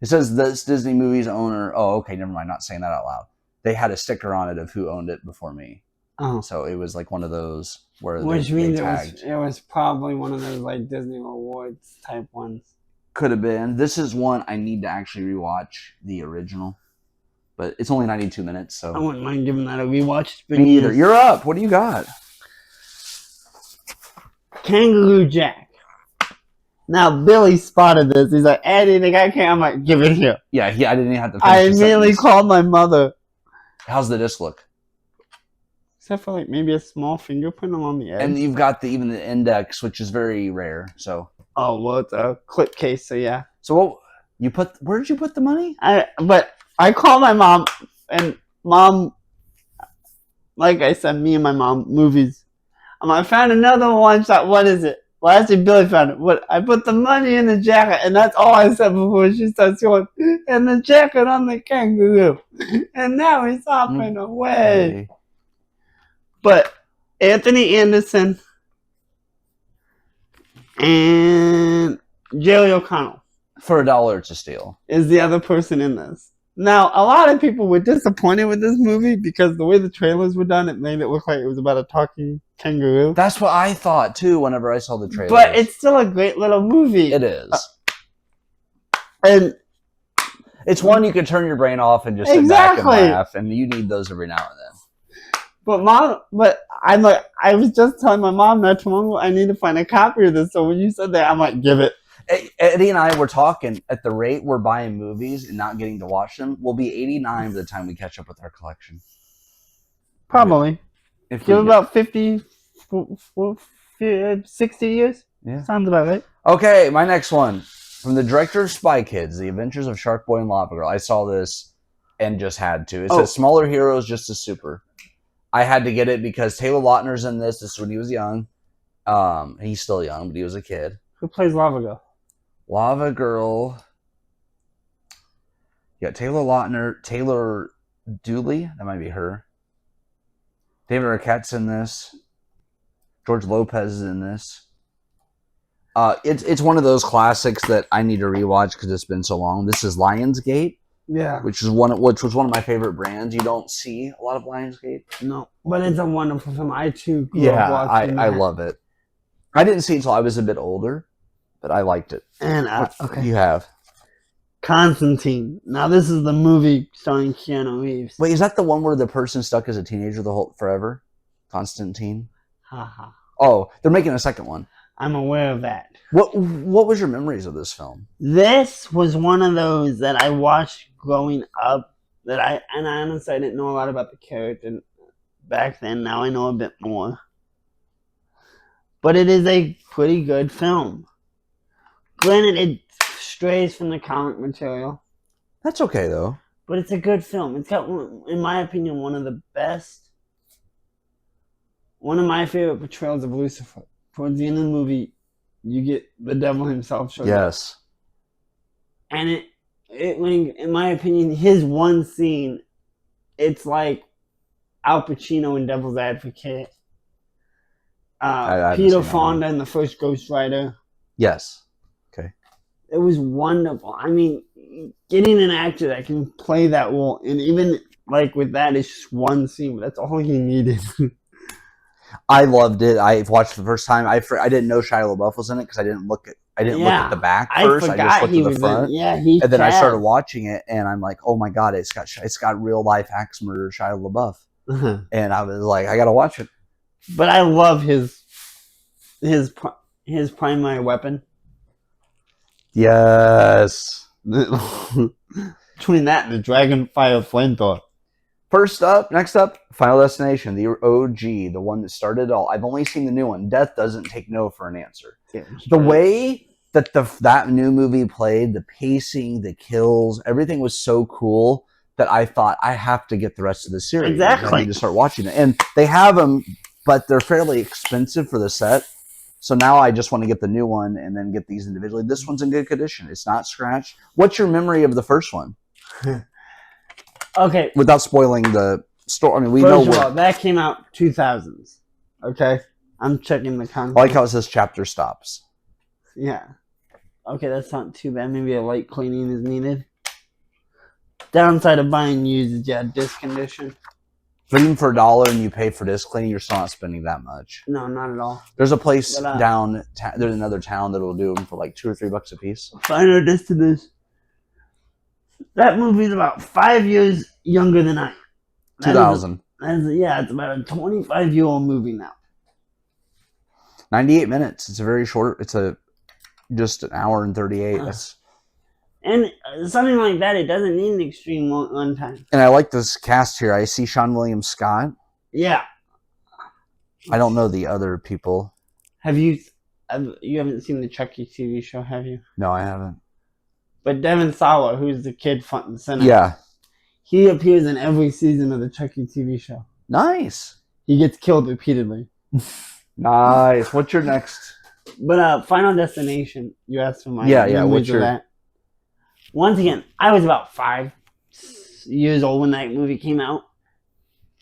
Speaker 1: It says this Disney movie's owner. Oh, okay, never mind. Not saying that out loud. They had a sticker on it of who owned it before me.
Speaker 2: Oh.
Speaker 1: So it was like one of those where
Speaker 2: Which
Speaker 1: they
Speaker 2: means
Speaker 1: tagged.
Speaker 2: it was probably one of those like Disney Awards type ones.
Speaker 1: Could have been. This is one I need to actually rewatch the original. But it's only 92 minutes, so
Speaker 2: I wouldn't mind giving that a rewatch. It's been
Speaker 1: me either.
Speaker 2: years.
Speaker 1: You're up. What do you got?
Speaker 2: Kangaroo Jack. Now Billy spotted this. He's like, Eddie, the guy can't. I'm like, give it here.
Speaker 1: Yeah, I didn't even have to finish
Speaker 2: I
Speaker 1: the
Speaker 2: immediately
Speaker 1: sentence.
Speaker 2: called my mother.
Speaker 1: How's the disc look?
Speaker 2: Except for like maybe a small fingerprint along the edge.
Speaker 1: And you've got even the index, which is very rare. So
Speaker 2: Oh well, it's a clip case, so yeah.
Speaker 1: what you put? Where did you put the money?
Speaker 2: But I called my mom, and mom, like I said, me and my mom movies. I found another one shot. What is it? Well, actually, Billy found it. What? I put the money in the jacket, and that's all I said before she starts going. And the jacket on the kangaroo, and now he's hopping away. But Anthony Anderson and Jerry O'Connell
Speaker 1: For $1, it's a steal.
Speaker 2: is the other person in this. Now, a lot of people were disappointed with this movie because the way the trailers were done, it made it look like it was about a talking kangaroo.
Speaker 1: That's what I thought too. Whenever I saw the trailer,
Speaker 2: But it's still a great little movie.
Speaker 1: it is.
Speaker 2: And
Speaker 1: It's one you can turn your brain off and just sit back and
Speaker 2: Exactly.
Speaker 1: laugh, and you need those every now and then.
Speaker 2: I was just telling my mom not too long ago, I need to find a copy of this. So when you said that, I'm like, give it.
Speaker 1: Eddie and I were talking at the rate we're buying movies and not getting to watch them. We'll be 89 by the time we catch up with our collection.
Speaker 2: Probably.
Speaker 1: If
Speaker 2: Give
Speaker 1: we
Speaker 2: it about 50, 60 years.
Speaker 1: Yeah.
Speaker 2: Sounds about right.
Speaker 1: Okay, my next one. From the director of Spy Kids, The Adventures of Shark Boy and Lava Girl. I saw this and just had to. It says smaller heroes, just as super. I had to get it because Taylor Lautner's in this. This is when he was young. He's still young, but he was a kid.
Speaker 2: Who plays Lava Girl?
Speaker 1: Lava Girl. You got Taylor Lautner, Taylor Dooley. That might be her. David Arquette's in this. George Lopez is in this. It's one of those classics that I need to rewatch because it's been so long. This is Lionsgate,
Speaker 2: Yeah.
Speaker 1: which was one of my favorite brands. You don't see a lot of Lionsgate.
Speaker 2: No, but it's a wonderful film. I too grew up watching
Speaker 1: I
Speaker 2: that.
Speaker 1: love it. I didn't see it until I was a bit older, but I liked it.
Speaker 2: And
Speaker 1: What you have?
Speaker 2: Constantine. Now this is the movie starring Keanu Reeves.
Speaker 1: Wait, is that the one where the person stuck as a teenager the whole forever? Constantine.
Speaker 2: Haha.
Speaker 1: Oh, they're making a second one.
Speaker 2: I'm aware of that.
Speaker 1: What was your memories of this film?
Speaker 2: This was one of those that I watched growing up. I honestly didn't know a lot about the character back then. Now I know a bit more. But it is a pretty good film. Granted, it strays from the comic material,
Speaker 1: That's okay though.
Speaker 2: but it's a good film. It's got, in my opinion, one of the best, one of my favorite portrayals of Lucifer. Towards the end of the movie, you get the devil himself showing up.
Speaker 1: Yes.
Speaker 2: And it in my opinion, his one scene, it's like Al Pacino in Devil's Advocate.
Speaker 1: haven't
Speaker 2: Peter
Speaker 1: seen that
Speaker 2: Fonda in the first Ghost Rider.
Speaker 1: Yes.
Speaker 2: It was wonderful. I mean, getting an actor that can play that role, and even like with that, it's just one scene. But that's all he needed.
Speaker 1: I loved it. I watched it the first time. I didn't know Shia LaBeouf was in it because I didn't look at the back first. I just looked at the front.
Speaker 2: He's
Speaker 1: And then I
Speaker 2: Chaz.
Speaker 1: started watching it, and I'm like, oh my god, it's got real life axe murderer Shia LaBeouf, and I was like, I gotta watch it.
Speaker 2: But I love his primary weapon.
Speaker 1: Yes.
Speaker 2: Between that and the Dragonfire flamethrower.
Speaker 1: Next up, Final Destination, the OG, the one that started it all. I've only seen the new one. Death doesn't take no for an answer. The way that that new movie played, the pacing, the kills, everything was so cool that I thought I have to get the rest of the series.
Speaker 2: Exactly.
Speaker 1: I need to start watching it. And they have them, but they're fairly expensive for the set. So now I just want to get the new one and then get these individually. This one's in good condition. It's not scratched. What's your memory of the first one?
Speaker 2: Okay.
Speaker 1: Without spoiling the story. I mean, we
Speaker 2: First
Speaker 1: know
Speaker 2: of all, that came out 2000s. Okay. I'm checking the content.
Speaker 1: I like how it says chapter stops.
Speaker 2: Yeah. Okay, that's not too bad. Maybe a light cleaning is needed. Downside of buying used is disc condition.
Speaker 1: But even for $1 and you pay for disc cleaning, you're still not spending that much.
Speaker 2: No, not at all.
Speaker 1: There's a place there's another town that will do them for like $2 or $3 a piece.
Speaker 2: Final Destination. That movie's about 5 years younger than I am.
Speaker 1: 2000.
Speaker 2: It's about a 25-year-old movie now.
Speaker 1: 98 minutes. It's a very short. It's just an hour and 38.
Speaker 2: And something like that, it doesn't need an extreme long time.
Speaker 1: And I like this cast here. I see Sean William Scott.
Speaker 2: Yeah.
Speaker 1: I don't know the other people.
Speaker 2: You haven't seen the Chucky TV show, have you?
Speaker 1: No, I haven't.
Speaker 2: But Devin Sawa, who's the kid front and center.
Speaker 1: Yeah.
Speaker 2: He appears in every season of the Chucky TV show.
Speaker 1: Nice.
Speaker 2: He gets killed repeatedly.
Speaker 1: Nice. What's your next?
Speaker 2: But Final Destination, you asked for my
Speaker 1: what's your
Speaker 2: that. Once again, I was about 5 years old when that movie came out.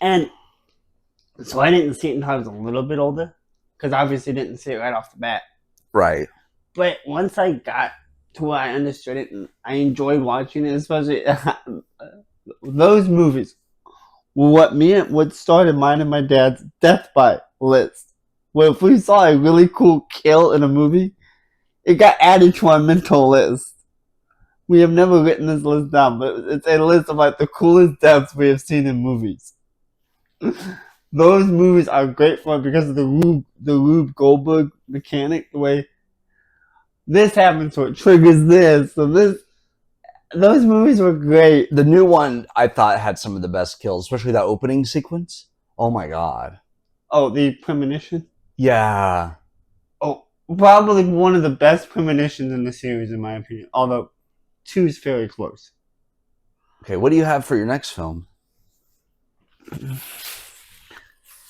Speaker 2: And so I didn't see it until I was a little bit older. Because obviously didn't see it right off the bat.
Speaker 1: Right.
Speaker 2: But once I got to where I understood it and I enjoyed watching it, especially those movies were what started mine and my dad's death by list. Where if we saw a really cool kill in a movie, it got added to our mental list. We have never written this list down, but it's a list of like the coolest deaths we have seen in movies. Those movies are great for it because of the Rube Goldberg mechanic, the way this happens, so it triggers this. So those movies were great.
Speaker 1: The new one I thought had some of the best kills, especially that opening sequence. Oh my god.
Speaker 2: Oh, the premonition?
Speaker 1: Yeah.
Speaker 2: Oh, probably one of the best premonitions in the series, in my opinion. Although 2 is fairly close.
Speaker 1: Okay, what do you have for your next film?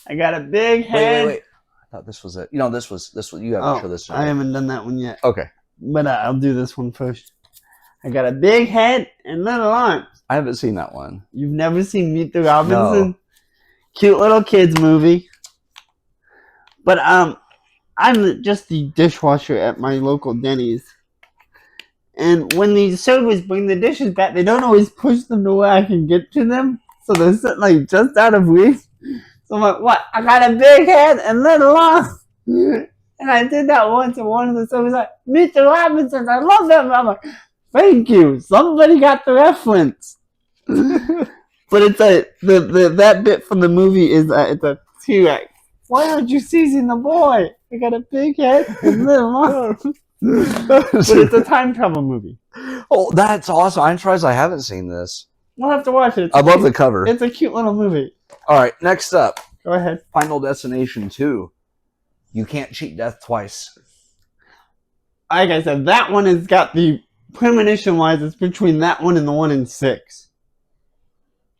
Speaker 2: I got a big head.
Speaker 1: Wait. I thought this was it. This was you haven't shown this.
Speaker 2: I haven't done that one yet.
Speaker 1: Okay.
Speaker 2: But I'll do this one first. I got a big head and little arms.
Speaker 1: I haven't seen that one.
Speaker 2: You've never seen Meet the Robinson?
Speaker 1: No.
Speaker 2: Cute little kids movie. But I'm just the dishwasher at my local Denny's. And when the servers bring the dishes back, they don't always push them to where I can get to them. So they're sitting like just out of reach. So I'm like, what? I got a big head and little arms. And I did that once, and one of the servers was like, Meet the Robinsons, I love them. I'm like, thank you. Somebody got the reference. But it's that bit from the movie is it's a T-Rex. Why aren't you seizing the boy? I got a big head and little arms. But it's a time travel movie.
Speaker 1: Oh, that's awesome. I'm surprised I haven't seen this.
Speaker 2: We'll have to watch it.
Speaker 1: I love the cover.
Speaker 2: It's a cute little movie.
Speaker 1: All right, next up.
Speaker 2: Go ahead.
Speaker 1: Final Destination 2. You can't cheat death twice.
Speaker 2: Like I said, that one has got the premonition-wise, it's between that one and the one in 6.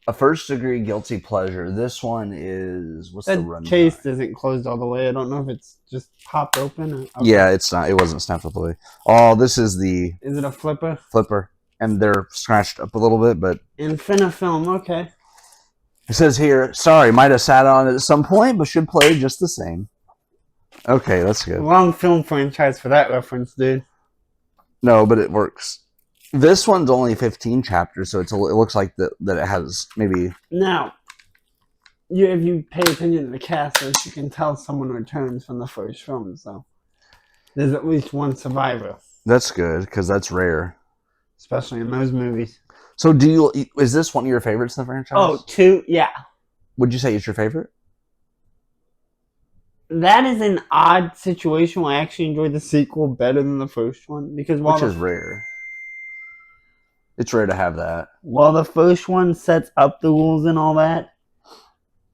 Speaker 1: A first-degree guilty pleasure. This one is... What's the run?
Speaker 2: Chase isn't closed all the way. I don't know if it's just popped open. Or, okay.
Speaker 1: Yeah, it's not. It wasn't snapped all the way. Oh, this is the...
Speaker 2: Is it a flipper?
Speaker 1: Flipper. And they're scratched up a little bit, but...
Speaker 2: Infinifilm, okay.
Speaker 1: It says here, sorry, might have sat on it at some point, but should play just the same. Okay, that's good.
Speaker 2: Long film franchise for that reference, dude.
Speaker 1: No, but it works. This one's only 15 chapters, so it looks like that it has maybe...
Speaker 2: Now, if you pay attention to the cast list, you can tell someone returns from the first film. So there's at least one survivor,
Speaker 1: That's good because that's rare.
Speaker 2: especially in those movies.
Speaker 1: So, is this one of your favorites in the franchise?
Speaker 2: Oh, two, yeah.
Speaker 1: Would you say it's your favorite?
Speaker 2: That is an odd situation where I actually enjoyed the sequel better than the first one because
Speaker 1: Which is rare. It's rare to have that.
Speaker 2: while the first one sets up the rules and all that,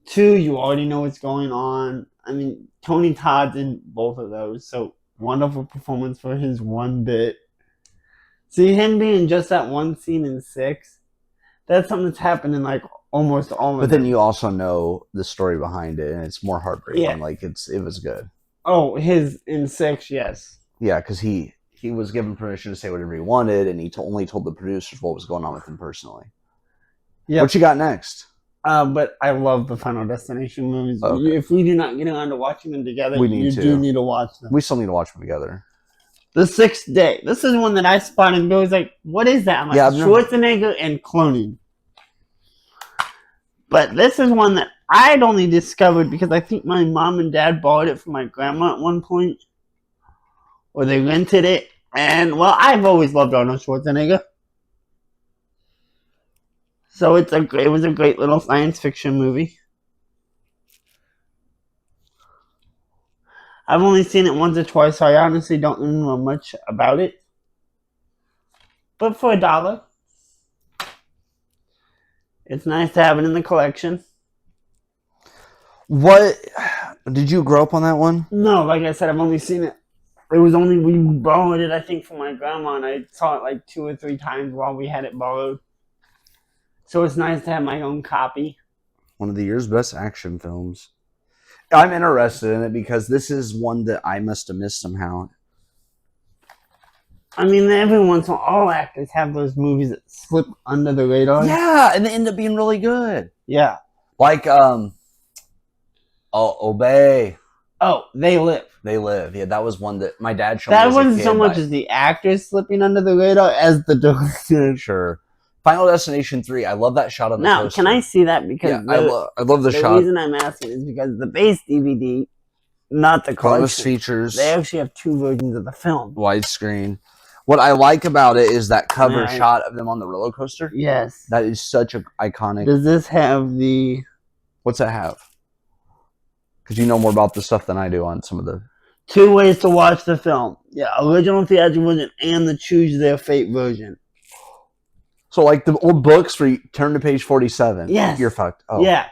Speaker 2: two, you already know what's going on. I mean, Tony Todd's in both of those, so wonderful performance for his one bit. See him being just that one scene in 6. That's something that's happened in like almost all of
Speaker 1: But
Speaker 2: them.
Speaker 1: then you also know the story behind it, and it's more heartbreaking.
Speaker 2: Yeah.
Speaker 1: Like it was good.
Speaker 2: Oh, his in 6, yes.
Speaker 1: Yeah, because he was given permission to say whatever he wanted, and he only told the producers what was going on with him personally.
Speaker 2: Yeah.
Speaker 1: What you got next?
Speaker 2: But I love the Final Destination movies.
Speaker 1: Okay.
Speaker 2: If we do not get around to watching them together,
Speaker 1: We need
Speaker 2: you
Speaker 1: to.
Speaker 2: do need to watch them.
Speaker 1: We still need to watch them together.
Speaker 2: The Sixth Day. This is one that I spotted and goes like, what is that? I'm like,
Speaker 1: Yeah, I've never-
Speaker 2: Schwarzenegger and cloning. But this is one that I'd only discovered because I think my mom and dad bought it for my grandma at one point. Or they rented it. And, well, I've always loved Arnold Schwarzenegger. So it was a great little science fiction movie. I've only seen it once or twice, so I honestly don't remember much about it. But for $1, it's nice to have it in the collection.
Speaker 1: What did you grow up on that one?
Speaker 2: No, like I said, I've only seen it. We borrowed it, I think, from my grandma, and I saw it like 2 or 3 times while we had it borrowed. So it's nice to have my own copy.
Speaker 1: One of the year's best action films. I'm interested in it because this is one that I must have missed somehow.
Speaker 2: I mean, every once in a while, all actors have those movies that slip under the radar.
Speaker 1: Yeah, and they end up being really good.
Speaker 2: Yeah.
Speaker 1: Like Obey.
Speaker 2: Oh, They Live.
Speaker 1: They Live. Yeah, that was one that my dad showed me.
Speaker 2: That
Speaker 1: as a
Speaker 2: wasn't
Speaker 1: kid,
Speaker 2: so much
Speaker 1: but-
Speaker 2: as the actors slipping under the radar as the director.
Speaker 1: Sure. Final Destination 3. I love that shot on the
Speaker 2: Now,
Speaker 1: poster.
Speaker 2: can I see that? Because
Speaker 1: Yeah, I love the
Speaker 2: the
Speaker 1: shot.
Speaker 2: reason I'm asking is because the base DVD, not the
Speaker 1: Columbus
Speaker 2: collection,
Speaker 1: features
Speaker 2: they actually have 2 versions of the film.
Speaker 1: widescreen. What I like about it is that cover
Speaker 2: Yeah.
Speaker 1: shot of them on the roller coaster.
Speaker 2: Yes.
Speaker 1: That is such an iconic.
Speaker 2: Does this have the...
Speaker 1: What's that have? Because you know more about this stuff than I do on some of the.
Speaker 2: 2 ways to watch the film. Yeah, original theatrical version and the Choose Their Fate version.
Speaker 1: So like the old books where you turn to page 47.
Speaker 2: Yes.
Speaker 1: You're fucked. Oh.
Speaker 2: Yeah.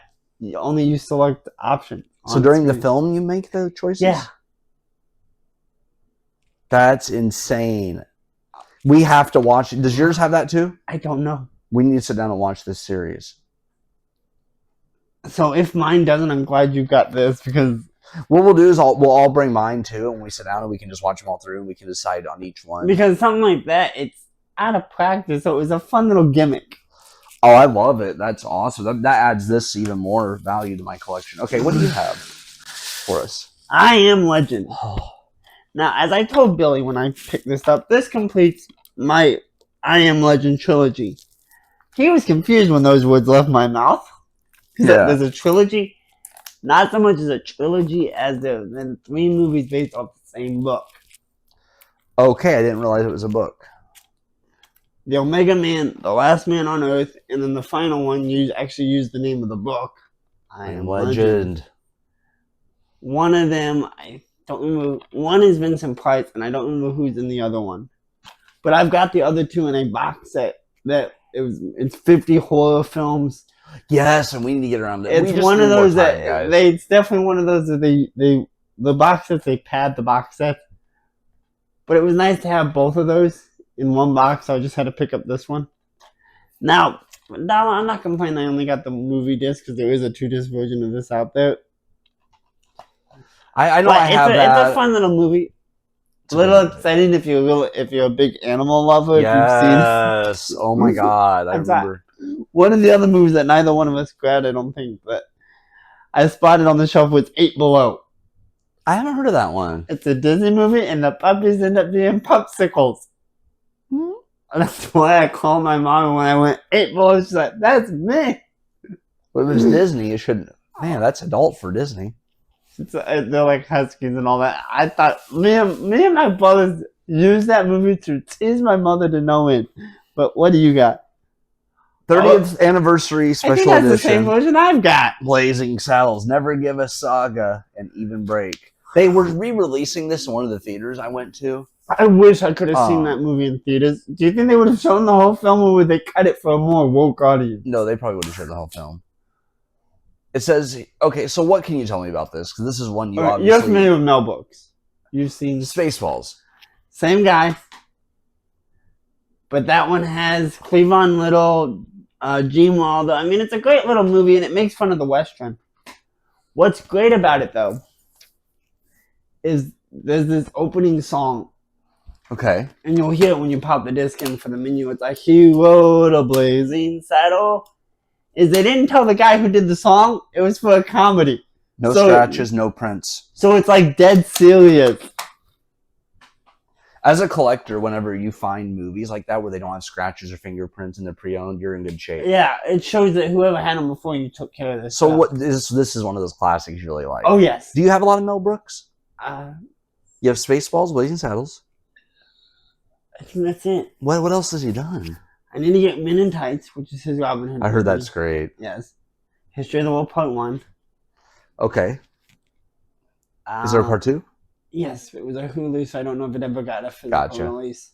Speaker 2: Only you select the option.
Speaker 1: So
Speaker 2: on
Speaker 1: during the
Speaker 2: screen.
Speaker 1: film you make the choices?
Speaker 2: Yeah.
Speaker 1: That's insane. We have to watch it. Does yours have that too?
Speaker 2: I don't know.
Speaker 1: We need to sit down and watch this series.
Speaker 2: So if mine doesn't, I'm glad you got this because...
Speaker 1: What we'll do is we'll all bring mine too, and we sit down and we can just watch them all through, and we can decide on each one.
Speaker 2: Because something like that, it's out of practice, so it was a fun little gimmick.
Speaker 1: Oh, I love it. That's awesome. That adds this even more value to my collection. Okay, what do you have for us?
Speaker 2: I Am Legend.
Speaker 1: Oh,
Speaker 2: Now, as I told Billy when I picked this up, this completes my I Am Legend trilogy. He was confused when those words left my mouth.
Speaker 1: Yeah.
Speaker 2: There's a trilogy. Not so much as a trilogy as there's been 3 movies based off the same book.
Speaker 1: okay, I didn't realize it was a book.
Speaker 2: The Omega Man, The Last Man on Earth, and then the final one actually used the name of the book. I Am Legend. One of them, I don't remember. One is Vincent Price, and I don't remember who's in the other one. But I've got the other 2 in a box set that it's 50 horror films.
Speaker 1: Yes, and we need to get around to it.
Speaker 2: It's one of those it's definitely one of those that the box sets, they pad the box set. But it was nice to have both of those in one box, so I just had to pick up this one. Now, $1, I'm not complaining I only got the movie disc because there is a 2-disc version of this out there.
Speaker 1: I know
Speaker 2: But
Speaker 1: I have that.
Speaker 2: It's a fun little movie. It's a little exciting if you're a big animal lover. If you've seen
Speaker 1: Yes. Oh my god, I
Speaker 2: I'm sorry.
Speaker 1: remember.
Speaker 2: one of the other movies that neither one of us grabbed, I don't think, but I spotted on the shelf was 8 Below.
Speaker 1: I haven't heard of that one.
Speaker 2: It's a Disney movie, and the puppies end up being popsicles.
Speaker 1: Hmm?
Speaker 2: That's why I called my mom when I went 8 Below. She's like, "That's me."
Speaker 1: Well, if it's Disney, it shouldn't. Man, that's adult for Disney.
Speaker 2: They're like huskies and all that. I thought me and my brothers used that movie to tease my mother to no end. But what do you got?
Speaker 1: 30th anniversary
Speaker 2: I
Speaker 1: special
Speaker 2: think that's the same
Speaker 1: edition.
Speaker 2: version I've got.
Speaker 1: Blazing Saddles, Never Give a Saga an Even Break. They were re-releasing this in one of the theaters I went to.
Speaker 2: I wish I could have seen
Speaker 1: Oh.
Speaker 2: that movie in theaters. Do you think they would have shown the whole film, or would they cut it for a more woke audience?
Speaker 1: No, they probably would have showed the whole film. It says, okay, so what can you tell me about this? Because this is one you
Speaker 2: You're
Speaker 1: obviously...
Speaker 2: familiar with Mel Brooks. You've seen
Speaker 1: Spaceballs.
Speaker 2: same guy, but that one has Cleavon Little, Gene Wilder. I mean, it's a great little movie, and it makes fun of the Western. What's great about it, though, is there's this opening song,
Speaker 1: Okay.
Speaker 2: and you'll hear it when you pop the disc in for the menu. It's like, he rode a blazing saddle. Is they didn't tell the guy who did the song, it was for a comedy.
Speaker 1: No
Speaker 2: So-
Speaker 1: scratches, no prints.
Speaker 2: So it's like dead serious.
Speaker 1: As a collector, whenever you find movies like that where they don't have scratches or fingerprints and they're pre-owned, you're in good shape.
Speaker 2: Yeah, it shows that whoever had them before you took care of this.
Speaker 1: So
Speaker 2: stuff.
Speaker 1: what this is one of those classics you really like.
Speaker 2: Oh, yes.
Speaker 1: Do you have a lot of Mel Brooks?
Speaker 2: I
Speaker 1: You have Spaceballs, Blazing Saddles.
Speaker 2: think that's it.
Speaker 1: What else has he done?
Speaker 2: I need to get Men in Tights, which is his Robin Hood.
Speaker 1: I heard
Speaker 2: movie.
Speaker 1: that's great.
Speaker 2: Yes. History of the World Part 1.
Speaker 1: Okay. Is there a part 2?
Speaker 2: Yes, it was a Hulu, so I don't know if it ever got a physical
Speaker 1: Gotcha.
Speaker 2: release.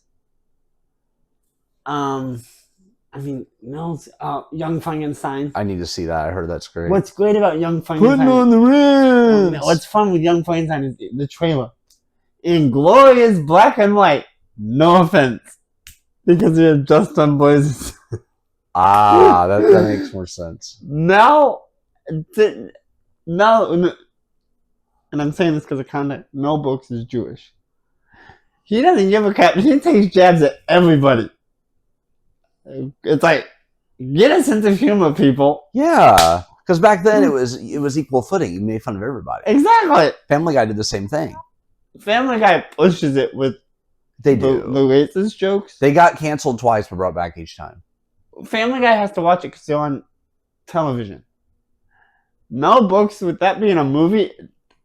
Speaker 2: I mean, Mel's Young Frankenstein.
Speaker 1: I need to see that. I heard that's great.
Speaker 2: What's great about Young Frankenstein?
Speaker 1: the rims.
Speaker 2: What's fun with Young Frankenstein is the trailer. In glorious black and white. No offense. Because we have just done Blazes.
Speaker 1: That makes more sense.
Speaker 2: Now, and I'm saying this because of content, Mel Brooks is Jewish. He doesn't give a crap. He takes jabs at everybody. It's like, get a sense of humor, people.
Speaker 1: Yeah, because back then it was equal footing. You made fun of everybody.
Speaker 2: Exactly.
Speaker 1: Family Guy did the same thing.
Speaker 2: Family Guy pushes it with
Speaker 1: They
Speaker 2: the
Speaker 1: do.
Speaker 2: racist jokes.
Speaker 1: They got canceled twice, but brought back each time.
Speaker 2: Family Guy has to watch it because they're on television. Mel Brooks, with that being a movie,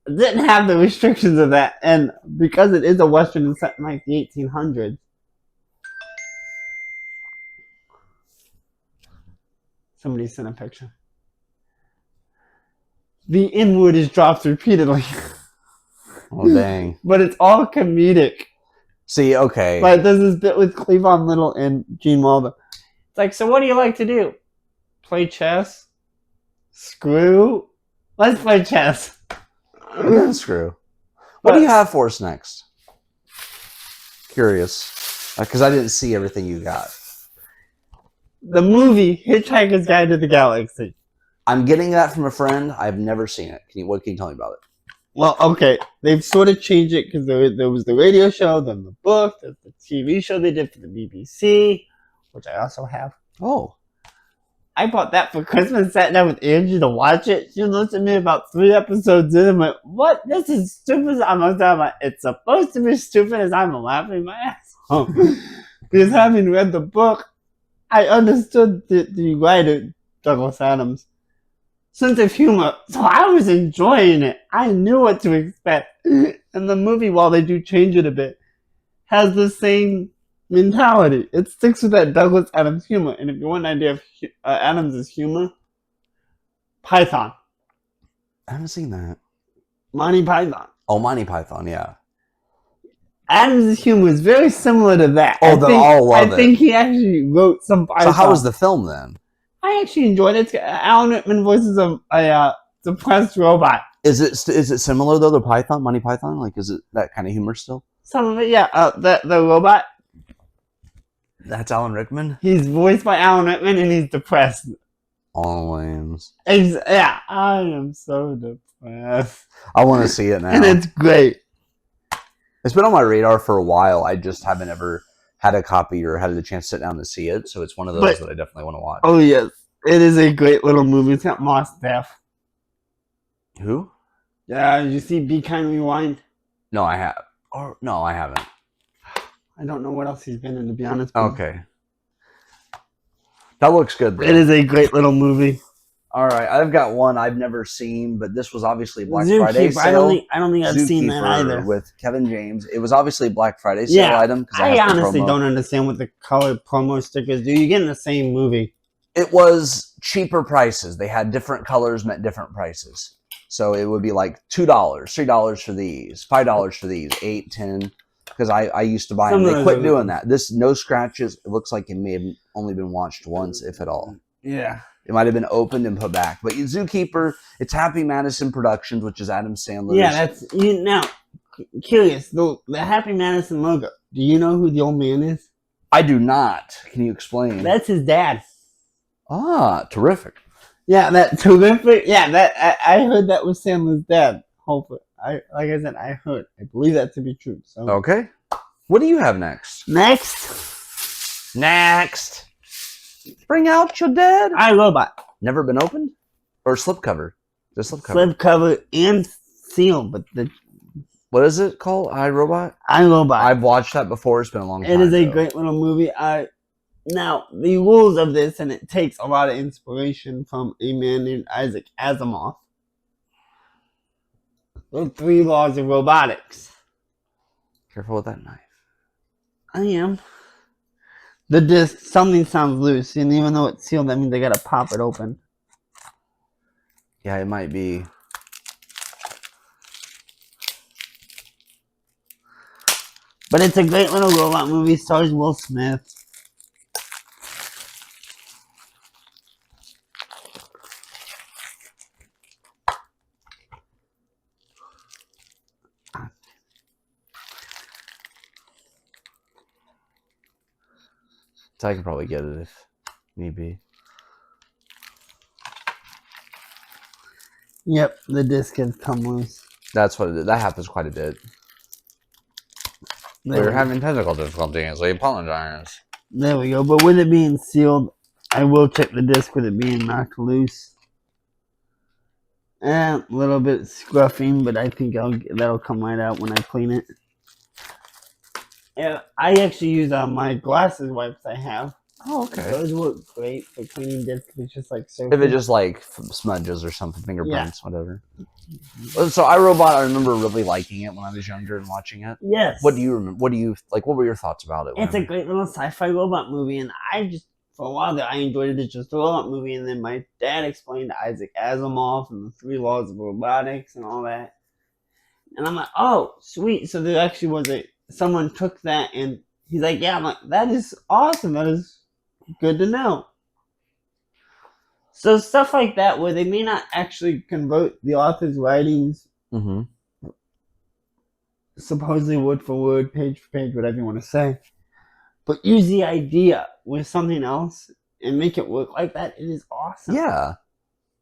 Speaker 2: didn't have the restrictions of that, and because it is a Western set in like the 1800s. Somebody sent a picture. The N-word is dropped repeatedly,
Speaker 1: Oh dang!
Speaker 2: but it's all comedic.
Speaker 1: See, okay.
Speaker 2: Like there's this bit with Cleavon Little and Gene Wilder. It's like, so what do you like to do? Play chess? Screw? Let's play chess.
Speaker 1: Screw. What do you have for us next? Curious, because I didn't see everything you got.
Speaker 2: The movie Hitchhiker's Guide to the Galaxy.
Speaker 1: I'm getting that from a friend. I've never seen it. What can you tell me about it?
Speaker 2: Well, okay, they've sort of changed it because there was the radio show, then the book, there's the TV show they did for the BBC, which I also have.
Speaker 1: Oh,
Speaker 2: I bought that for Christmas, sat down with Angie to watch it. She looked at me about 3 episodes in and went, what? This is stupid. I'm like, it's supposed to be stupid as I'm laughing my ass off. Because having read the book, I understood the writer, Douglas Adams, sense of humor. So I was enjoying it. I knew what to expect. And the movie, while they do change it a bit, has the same mentality. It sticks with that Douglas Adams humor. And if you want an idea of Adams' humor, Python.
Speaker 1: I haven't seen that.
Speaker 2: Monty Python.
Speaker 1: Oh, Monty Python, yeah.
Speaker 2: Adams' humor is very similar to that.
Speaker 1: Oh, they all love
Speaker 2: I think he actually wrote some Python.
Speaker 1: So how was the film then?
Speaker 2: I actually enjoyed it. Alan Rickman voices a depressed robot.
Speaker 1: Is it similar though to Python, Monty Python? Like, is it that kind of humor still?
Speaker 2: Some of it, yeah. The robot,
Speaker 1: That's Alan Rickman.
Speaker 2: he's voiced by Alan Rickman, and he's depressed.
Speaker 1: All Williams.
Speaker 2: Yeah, I am so depressed,
Speaker 1: I want to see it now.
Speaker 2: and it's great.
Speaker 1: It's been on my radar for a while. I just haven't ever had a copy or had the chance to sit down to see it. So it's one of those
Speaker 2: But-
Speaker 1: that I definitely want to watch.
Speaker 2: Oh yes, it is a great little movie. It's got Mos Def.
Speaker 1: Who?
Speaker 2: Yeah, you see Be Kind Rewind?
Speaker 1: No, I have. Or no, I haven't.
Speaker 2: I don't know what else he's been in, to be honest with you.
Speaker 1: Okay. That looks good though.
Speaker 2: It is a great little movie.
Speaker 1: All right, I've got one I've never seen, but this was obviously Black Friday sale.
Speaker 2: I don't think I've seen that
Speaker 1: Zookeeper
Speaker 2: either.
Speaker 1: with Kevin James. It was obviously a Black Friday sale
Speaker 2: Yeah,
Speaker 1: item because
Speaker 2: I honestly don't understand what the colored promo stickers do. You get in the same movie.
Speaker 1: It was cheaper prices. They had different colors meant different prices. So it would be like $2, $3 for these, $5 for these, 8, 10. Because I used to buy them. They quit doing that. This no scratches. It looks like it may have only been watched once, if at all.
Speaker 2: Yeah.
Speaker 1: It might have been opened and put back. But Zookeeper, it's Happy Madison Productions, which is Adam Sandler's.
Speaker 2: Yeah, that's you now. Curious, the Happy Madison logo. Do you know who the old man is?
Speaker 1: I do not. Can you explain?
Speaker 2: That's his dad.
Speaker 1: Ah, terrific.
Speaker 2: Yeah, that terrific. Yeah, that I heard that was Sandler's dad. Hopefully, I believe that to be true. So
Speaker 1: Okay. What do you have next?
Speaker 2: Next,
Speaker 1: Bring out your dead.
Speaker 2: iRobot.
Speaker 1: Never been opened? Or slipcover? The slipcover.
Speaker 2: Slipcover and sealed, but the
Speaker 1: What is it called? iRobot?
Speaker 2: iRobot.
Speaker 1: I've watched that before. It's been a long time.
Speaker 2: It is a
Speaker 1: though.
Speaker 2: great little movie. Now the rules of this, and it takes a lot of inspiration from a man named Isaac Asimov. The 3 laws of robotics.
Speaker 1: Careful with that knife.
Speaker 2: I am. The disc, something sounds loose, and even though it's sealed, that means they gotta pop it open.
Speaker 1: Yeah, it might be.
Speaker 2: But it's a great little robot movie. Stars Will Smith.
Speaker 1: So I could probably get it if need be.
Speaker 2: Yep, the disc has come loose.
Speaker 1: That's what it is. That happens quite a bit. We're having technical difficulties. We apologize.
Speaker 2: There we go. But with it being sealed, I will check the disc with it being knocked loose. A little bit scruffing, but I think that'll come right out when I clean it. Yeah, I actually use my glasses wipes I have.
Speaker 1: Oh, okay.
Speaker 2: Those work great for cleaning discs. It's just like so.
Speaker 1: If it just like smudges or something, fingerprints, whatever. So iRobot, I remember really liking it when I was younger and watching it.
Speaker 2: Yes.
Speaker 1: What do you remember? What do you like? What were your thoughts about it?
Speaker 2: It's a great little sci-fi robot movie, and I just for a while there I enjoyed it as just a robot movie, and then my dad explained Isaac Asimov and the 3 laws of robotics and all that, and I'm like, oh, sweet. So there actually was someone took that and he's like, yeah, I'm like, that is awesome. That is good to know. So stuff like that where they may not actually convert the author's writings supposedly word for word, page for page, whatever you want to say, but use the idea with something else and make it work like that. It is awesome.
Speaker 1: Yeah.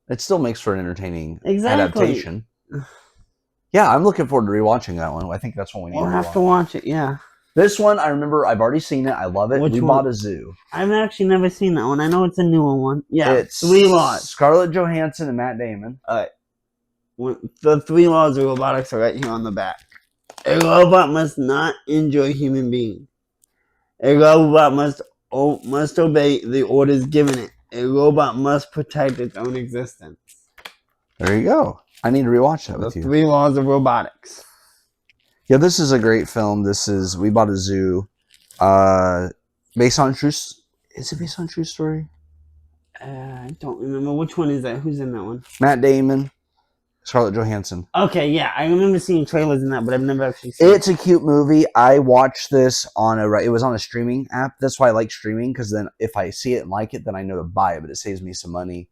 Speaker 1: It still makes for an entertaining
Speaker 2: Exactly.
Speaker 1: adaptation. Yeah, I'm looking forward to rewatching that one. I think that's what we need
Speaker 2: We'll
Speaker 1: to
Speaker 2: have
Speaker 1: rewatch.
Speaker 2: to watch it, yeah.
Speaker 1: This one, I remember I've already seen it. I love it.
Speaker 2: Which
Speaker 1: We
Speaker 2: one?
Speaker 1: bought a zoo.
Speaker 2: I've actually never seen that one. I know it's a newer one. Yeah,
Speaker 1: It's
Speaker 2: 3 laws.
Speaker 1: Scarlett Johansson and Matt Damon.
Speaker 2: The 3 laws of robotics are right here on the back. A robot must not injure human beings. A robot must obey the orders given it. A robot must protect its own existence.
Speaker 1: There you go. I need to rewatch that
Speaker 2: The
Speaker 1: with you.
Speaker 2: 3 laws of robotics.
Speaker 1: Yeah, this is a great film. We bought a zoo. Based on true. Is it based on true story?
Speaker 2: I don't remember. Which one is that? Who's in that one?
Speaker 1: Matt Damon, Scarlett Johansson.
Speaker 2: Okay, yeah. I remember seeing trailers in that, but I've never actually seen it.
Speaker 1: It's a cute movie. I watched this it was on a streaming app. That's why I like streaming, because then if I see it and like it, then I know to buy it, but it saves me some money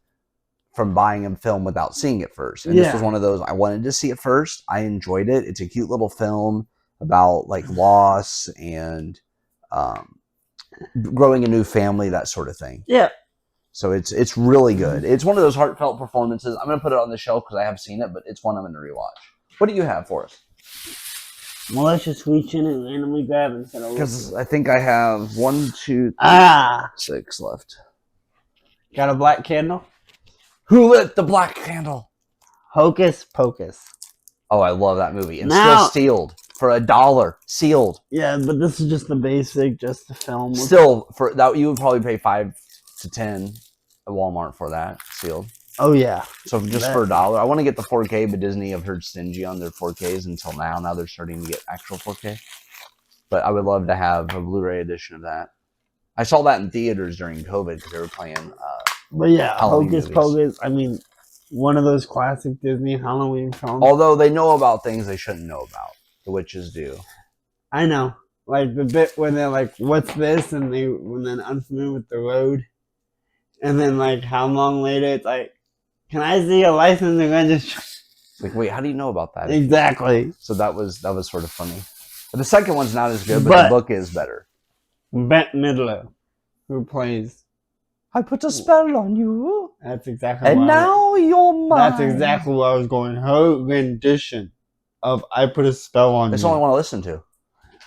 Speaker 1: from buying a film without seeing it first. And this was one of those, I wanted to see it first. I enjoyed it. It's a cute little film about like loss and growing a new family, that sort of thing.
Speaker 2: Yeah.
Speaker 1: So it's really good. It's one of those heartfelt performances. I'm going to put it on the shelf because I have seen it, but it's one I'm going to rewatch. What do you have for us?
Speaker 2: Well, let's just reach in and randomly grab instead of
Speaker 1: Because I think I have 1, 2, 3, 6 left.
Speaker 2: Got a black candle?
Speaker 1: Who lit the black candle?
Speaker 2: Hocus Pocus.
Speaker 1: Oh, I love that movie. And
Speaker 2: Now-
Speaker 1: still sealed for $1. Sealed.
Speaker 2: Yeah, but this is just the basic, just the film.
Speaker 1: Still, for that, you would probably pay $5 to $10 at Walmart for that. Sealed.
Speaker 2: Oh yeah.
Speaker 1: So just for $1, I want to get the 4K, but Disney, I've heard, stingy on their 4Ks until now. Now they're starting to get actual 4K. But I would love to have a Blu-ray edition of that. I saw that in theaters during COVID because they were playing.
Speaker 2: But yeah,
Speaker 1: Halloween
Speaker 2: Hocus
Speaker 1: movies.
Speaker 2: Pocus. I mean, one of those classic Disney Halloween films.
Speaker 1: Although they know about things they shouldn't know about. The witches do.
Speaker 2: I know, like the bit when they're like, "What's this?" and when they're unfamiliar with the road, and then like how long later it's like, "Can I see your license and registration?"
Speaker 1: It's like, wait, how do you know about that?
Speaker 2: Exactly.
Speaker 1: So that was sort of funny. But the second one's not as good, but the book is better.
Speaker 2: Bette Midler, who plays
Speaker 1: I put a spell on you.
Speaker 2: That's exactly.
Speaker 1: And now you're mine.
Speaker 2: That's exactly where I was going. Her rendition of "I Put a Spell on You."
Speaker 1: That's the only one I listen to.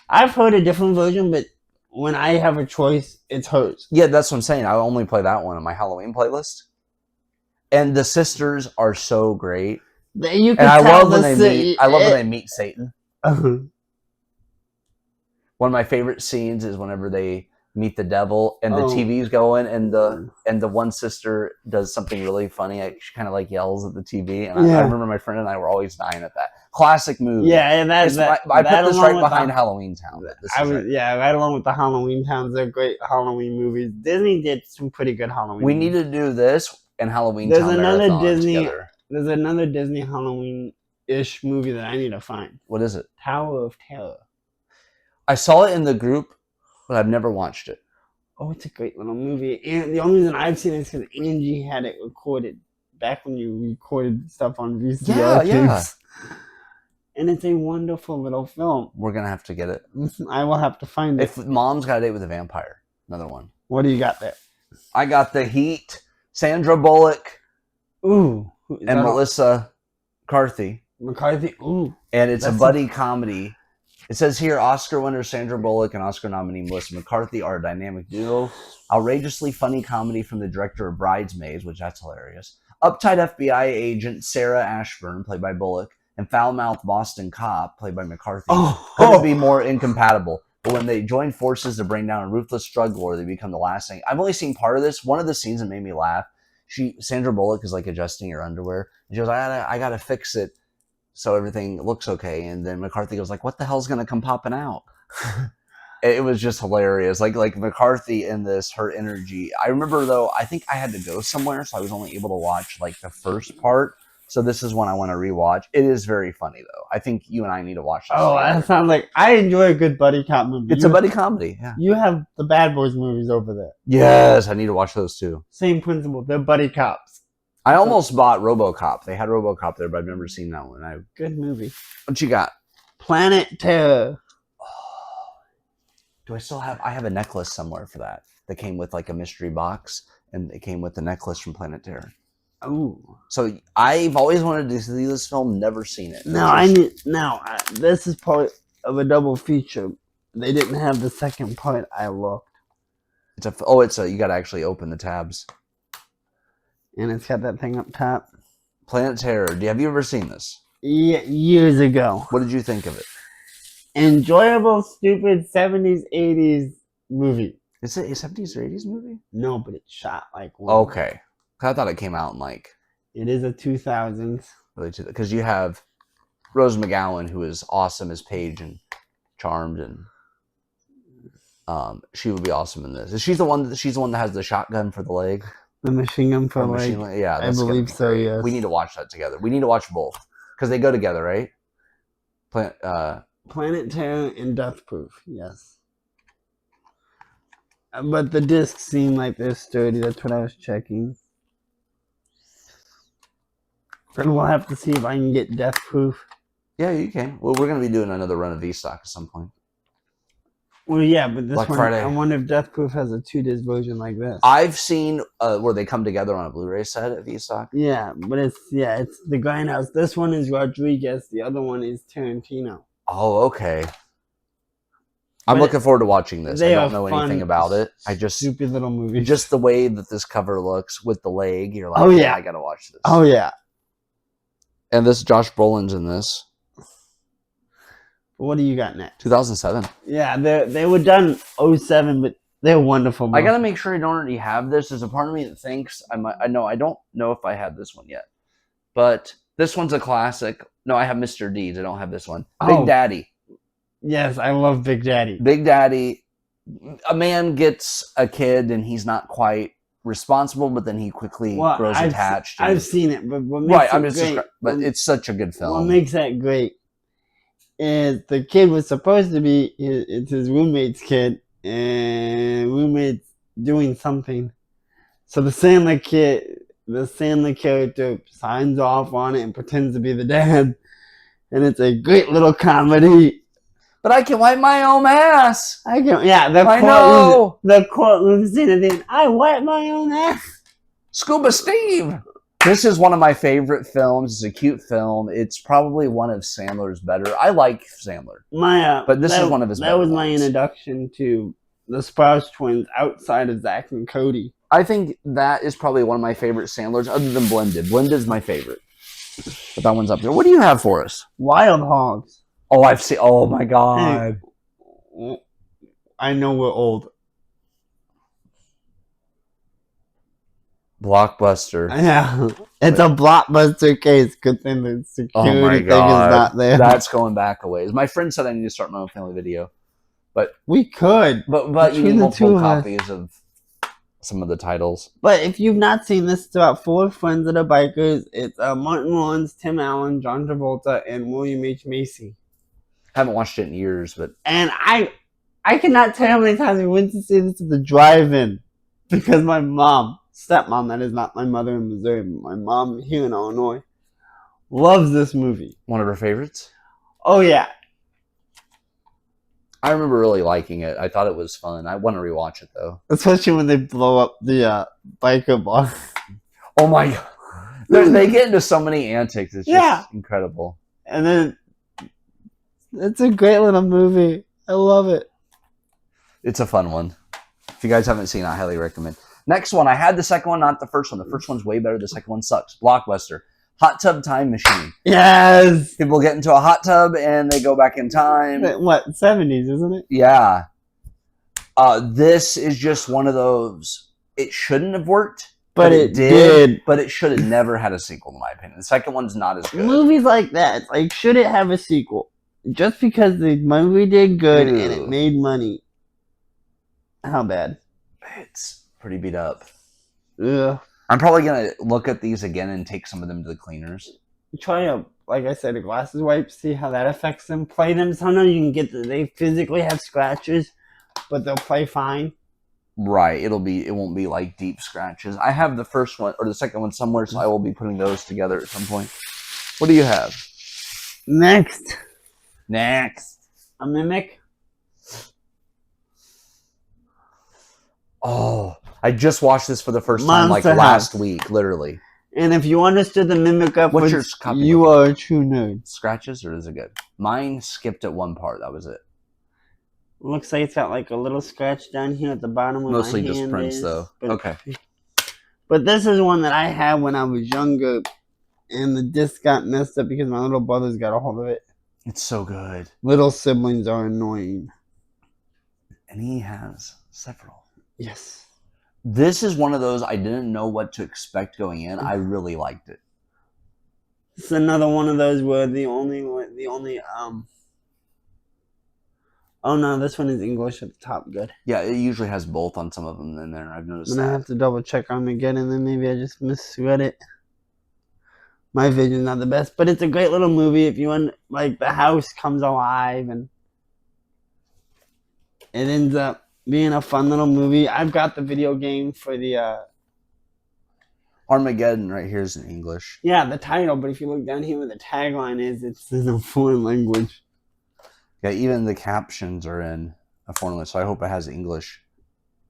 Speaker 2: I've heard a different version, but when I have a choice, it's hers.
Speaker 1: Yeah, that's what I'm saying. I only play that one on my Halloween playlist. And the sisters are so great.
Speaker 2: You can
Speaker 1: and I
Speaker 2: tell
Speaker 1: love when they meet. I love when they meet Satan. One of my favorite scenes is whenever they meet the devil and the TV's going and the one sister does something really funny. She kind of like yells at the TV, and I remember my friend and I were always dying at that. Classic movie.
Speaker 2: Yeah, and
Speaker 1: I put this right behind Halloween Town.
Speaker 2: Right along with the Halloween Towns. They're great Halloween movies. Disney did some pretty good Halloween.
Speaker 1: We need to do this and Halloween
Speaker 2: Town. There's another Disney Halloween-ish movie that I need to find.
Speaker 1: What is it?
Speaker 2: Tower of Terror.
Speaker 1: I saw it in the group, but I've never watched it.
Speaker 2: Oh, it's a great little movie. And the only reason I've seen it is because Angie had it recorded back when you recorded stuff on VCR tapes. And it's a wonderful little film.
Speaker 1: We're going to have to get it.
Speaker 2: I will have to find it.
Speaker 1: If Mom's Got a Date with a Vampire, another one.
Speaker 2: What do you got there?
Speaker 1: I got The Heat, Sandra Bullock,
Speaker 2: and
Speaker 1: Melissa McCarthy.
Speaker 2: Ooh.
Speaker 1: And it's a buddy comedy. It says here, Oscar winner Sandra Bullock and Oscar nominee Melissa McCarthy are a dynamic duo. Outrageously funny comedy from the director of Bridesmaids, which that's hilarious. Uptight FBI agent Sarah Ashburn, played by Bullock, and foul-mouthed Boston cop, played by McCarthy, couldn't be more incompatible. But when they join forces to bring down a ruthless drug lord, they become the last thing. I've only seen part of this. One of the scenes that made me laugh, Sandra Bullock is like adjusting her underwear. And she goes, I gotta fix it so everything looks okay. And then McCarthy goes like, what the hell's gonna come popping out? It was just hilarious. Like McCarthy in this, her energy. I remember though, I think I had to go somewhere, so I was only able to watch like the first part. So this is one I want to rewatch. It is very funny though. I think you and I need to watch this.
Speaker 2: Oh, that sounds like I enjoy a good buddy cop movie.
Speaker 1: It's a buddy comedy. Yeah.
Speaker 2: You have the Bad Boys movies over there.
Speaker 1: Yes, I need to watch those too.
Speaker 2: Same principle. They're buddy cops.
Speaker 1: I almost bought RoboCop. They had RoboCop there, but I've never seen that one.
Speaker 2: Good movie.
Speaker 1: What you got?
Speaker 2: Planet Terror.
Speaker 1: Do I still have? I have a necklace somewhere for that. That came with like a mystery box, and it came with the necklace from Planet Terror.
Speaker 2: Oh.
Speaker 1: So I've always wanted to see this film, never seen it.
Speaker 2: This is part of a double feature. They didn't have the second part. I looked.
Speaker 1: You got to actually open the tabs.
Speaker 2: And it's got that thing up top.
Speaker 1: Planet Terror. Have you ever seen this?
Speaker 2: Yeah, years ago.
Speaker 1: What did you think of it?
Speaker 2: Enjoyable, stupid 70s, 80s movie.
Speaker 1: Is it a 70s or 80s movie?
Speaker 2: No, but it's shot like one.
Speaker 1: Okay. I thought it came out in like...
Speaker 2: It is a 2000s.
Speaker 1: Really, because you have Rose McGowan, who is awesome as Paige and Charmed, and she would be awesome in this. She's the one that has the shotgun for the leg.
Speaker 2: The machine gun for the leg?
Speaker 1: Yeah.
Speaker 2: I believe so, yes.
Speaker 1: We need to watch that together. We need to watch both. Because they go together, right?
Speaker 2: Planet Terror and Death Proof, yes. But the discs seem like they're sturdy. That's what I was checking. And we'll have to see if I can get Death Proof.
Speaker 1: Yeah, you can. Well, we're going to be doing another run of V-Stock at some point.
Speaker 2: Well, yeah, but this
Speaker 1: Black
Speaker 2: one,
Speaker 1: Friday.
Speaker 2: I wonder if Death Proof has a 2-disc version like this.
Speaker 1: I've seen where they come together on a Blu-ray set at V-Stock.
Speaker 2: Yeah, but it's the Grindhouse. This one is Rodriguez. The other one is Tarantino.
Speaker 1: Oh, okay. I'm looking forward to watching this. I don't know anything about it. I just
Speaker 2: stupid little movie.
Speaker 1: Just the way that this cover looks with the leg, you're like, I gotta watch this.
Speaker 2: Oh yeah.
Speaker 1: And this Josh Brolin's in this.
Speaker 2: What do you got next?
Speaker 1: 2007.
Speaker 2: Yeah, they were done 07, but They're wonderful.
Speaker 1: I gotta make sure I don't already have this. There's a part of me that thinks I might. I don't know if I have this one yet, but this one's a classic. No, I have Mr. Deeds. I don't have this one. Big
Speaker 2: Oh.
Speaker 1: Daddy.
Speaker 2: Yes, I love Big Daddy.
Speaker 1: Big Daddy. A man gets a kid and he's not quite responsible, but then he quickly grows attached.
Speaker 2: I've seen it, but what makes
Speaker 1: right,
Speaker 2: it
Speaker 1: I'm just
Speaker 2: great,
Speaker 1: but it's such a good
Speaker 2: what
Speaker 1: film.
Speaker 2: makes that great is the kid was supposed to be it's his roommate's kid, and roommate's doing something. So the Sandler character signs off on it and pretends to be the dad, and it's a great little comedy.
Speaker 1: But I can wipe my own ass.
Speaker 2: I know the courtroom scene at the end. I wipe my own ass.
Speaker 1: Scuba Steve. This is one of my favorite films. It's a cute film. It's probably one of Sandler's better. I like Sandler, but this is one of his better
Speaker 2: That was my
Speaker 1: ones.
Speaker 2: introduction to the Sprouse Twins outside of Zach and Cody.
Speaker 1: I think that is probably one of my favorite Sandlers, other than Blended. Blended's my favorite. But that one's up there. What do you have for us?
Speaker 2: Wild Hogs.
Speaker 1: Oh, I've seen. Oh my god!
Speaker 2: Hey, I know we're old.
Speaker 1: Blockbuster.
Speaker 2: Yeah, it's a Blockbuster case. Good thing the security
Speaker 1: Oh my
Speaker 2: thing is
Speaker 1: god!
Speaker 2: not there.
Speaker 1: That's going back a ways. My friend said I need to start my own family video,
Speaker 2: We could,
Speaker 1: but you
Speaker 2: Between
Speaker 1: need
Speaker 2: the
Speaker 1: multiple
Speaker 2: two of us.
Speaker 1: copies of some of the titles.
Speaker 2: but if you've not seen this, it's about four friends that are bikers. It's Martin Lawrence, Tim Allen, John Travolta, and William H. Macy.
Speaker 1: Haven't watched it in years, but
Speaker 2: And I cannot tell you how many times we went to see this at the drive-in because my stepmom, that is not my mother in Missouri, but my mom here in Illinois, loves this movie.
Speaker 1: one of her favorites.
Speaker 2: Oh yeah,
Speaker 1: I remember really liking it. I thought it was fun. I want to rewatch it though.
Speaker 2: especially when they blow up the biker bar.
Speaker 1: Oh my god! They get into so many antics. It's just incredible.
Speaker 2: And then it's a great little movie. I love it.
Speaker 1: It's a fun one. If you guys haven't seen it, I highly recommend. Next one, I had the second one, not the first one. The first one's way better. The second one sucks. Blockbuster. Hot Tub Time Machine.
Speaker 2: Yes.
Speaker 1: People get into a hot tub and they go back in time.
Speaker 2: What, 70s, isn't it?
Speaker 1: Yeah. This is just one of those. It shouldn't have worked,
Speaker 2: But it did.
Speaker 1: But it should have never had a sequel, in my opinion. The second one's not as good.
Speaker 2: Movies like that, it's like, should it have a sequel? Just because the movie did good and
Speaker 1: Ew.
Speaker 2: it made money. How bad?
Speaker 1: It's pretty beat up.
Speaker 2: Ugh.
Speaker 1: I'm probably going to look at these again and take some of them to the cleaners.
Speaker 2: Try a, like I said, a glasses wipe, see how that affects them. Play them. Sometimes you can get they physically have scratches, but they'll play fine.
Speaker 1: Right. It won't be like deep scratches. I have the first one or the second one somewhere, so I will be putting those together at some point. What do you have?
Speaker 2: Next,
Speaker 1: Next.
Speaker 2: a Mimic.
Speaker 1: Oh, I just watched this for the first time like
Speaker 2: Monster
Speaker 1: last
Speaker 2: House.
Speaker 1: week, literally.
Speaker 2: And if you understood the Mimic
Speaker 1: What's
Speaker 2: reference,
Speaker 1: your copy?
Speaker 2: you are a true nerd.
Speaker 1: Scratches or is it good? Mine skipped at one part. That was it.
Speaker 2: Looks like it's got like a little scratch down here at the bottom of
Speaker 1: Mostly
Speaker 2: my
Speaker 1: just
Speaker 2: hand
Speaker 1: prints
Speaker 2: is.
Speaker 1: though.
Speaker 2: But,
Speaker 1: Okay.
Speaker 2: But this is one that I had when I was younger, and the disc got messed up because my little brothers got a hold of it.
Speaker 1: It's so good.
Speaker 2: Little siblings are annoying.
Speaker 1: And he has several.
Speaker 2: Yes.
Speaker 1: This is one of those I didn't know what to expect going in. I really liked it.
Speaker 2: It's another one of those where the only oh no, this one is English at the top. Good.
Speaker 1: Yeah, it usually has both on some of them in there. I've noticed
Speaker 2: I'm gonna
Speaker 1: that.
Speaker 2: have to double check on again, and then maybe I just misread it. My vision's not the best, but it's a great little movie. If you want, like, the house comes alive, and it ends up being a fun little movie. I've got the video game for the
Speaker 1: Armageddon right here is in English.
Speaker 2: the title. But if you look down here where the tagline is, it's in a foreign language.
Speaker 1: Yeah, even the captions are in a foreign language, so I hope it has English.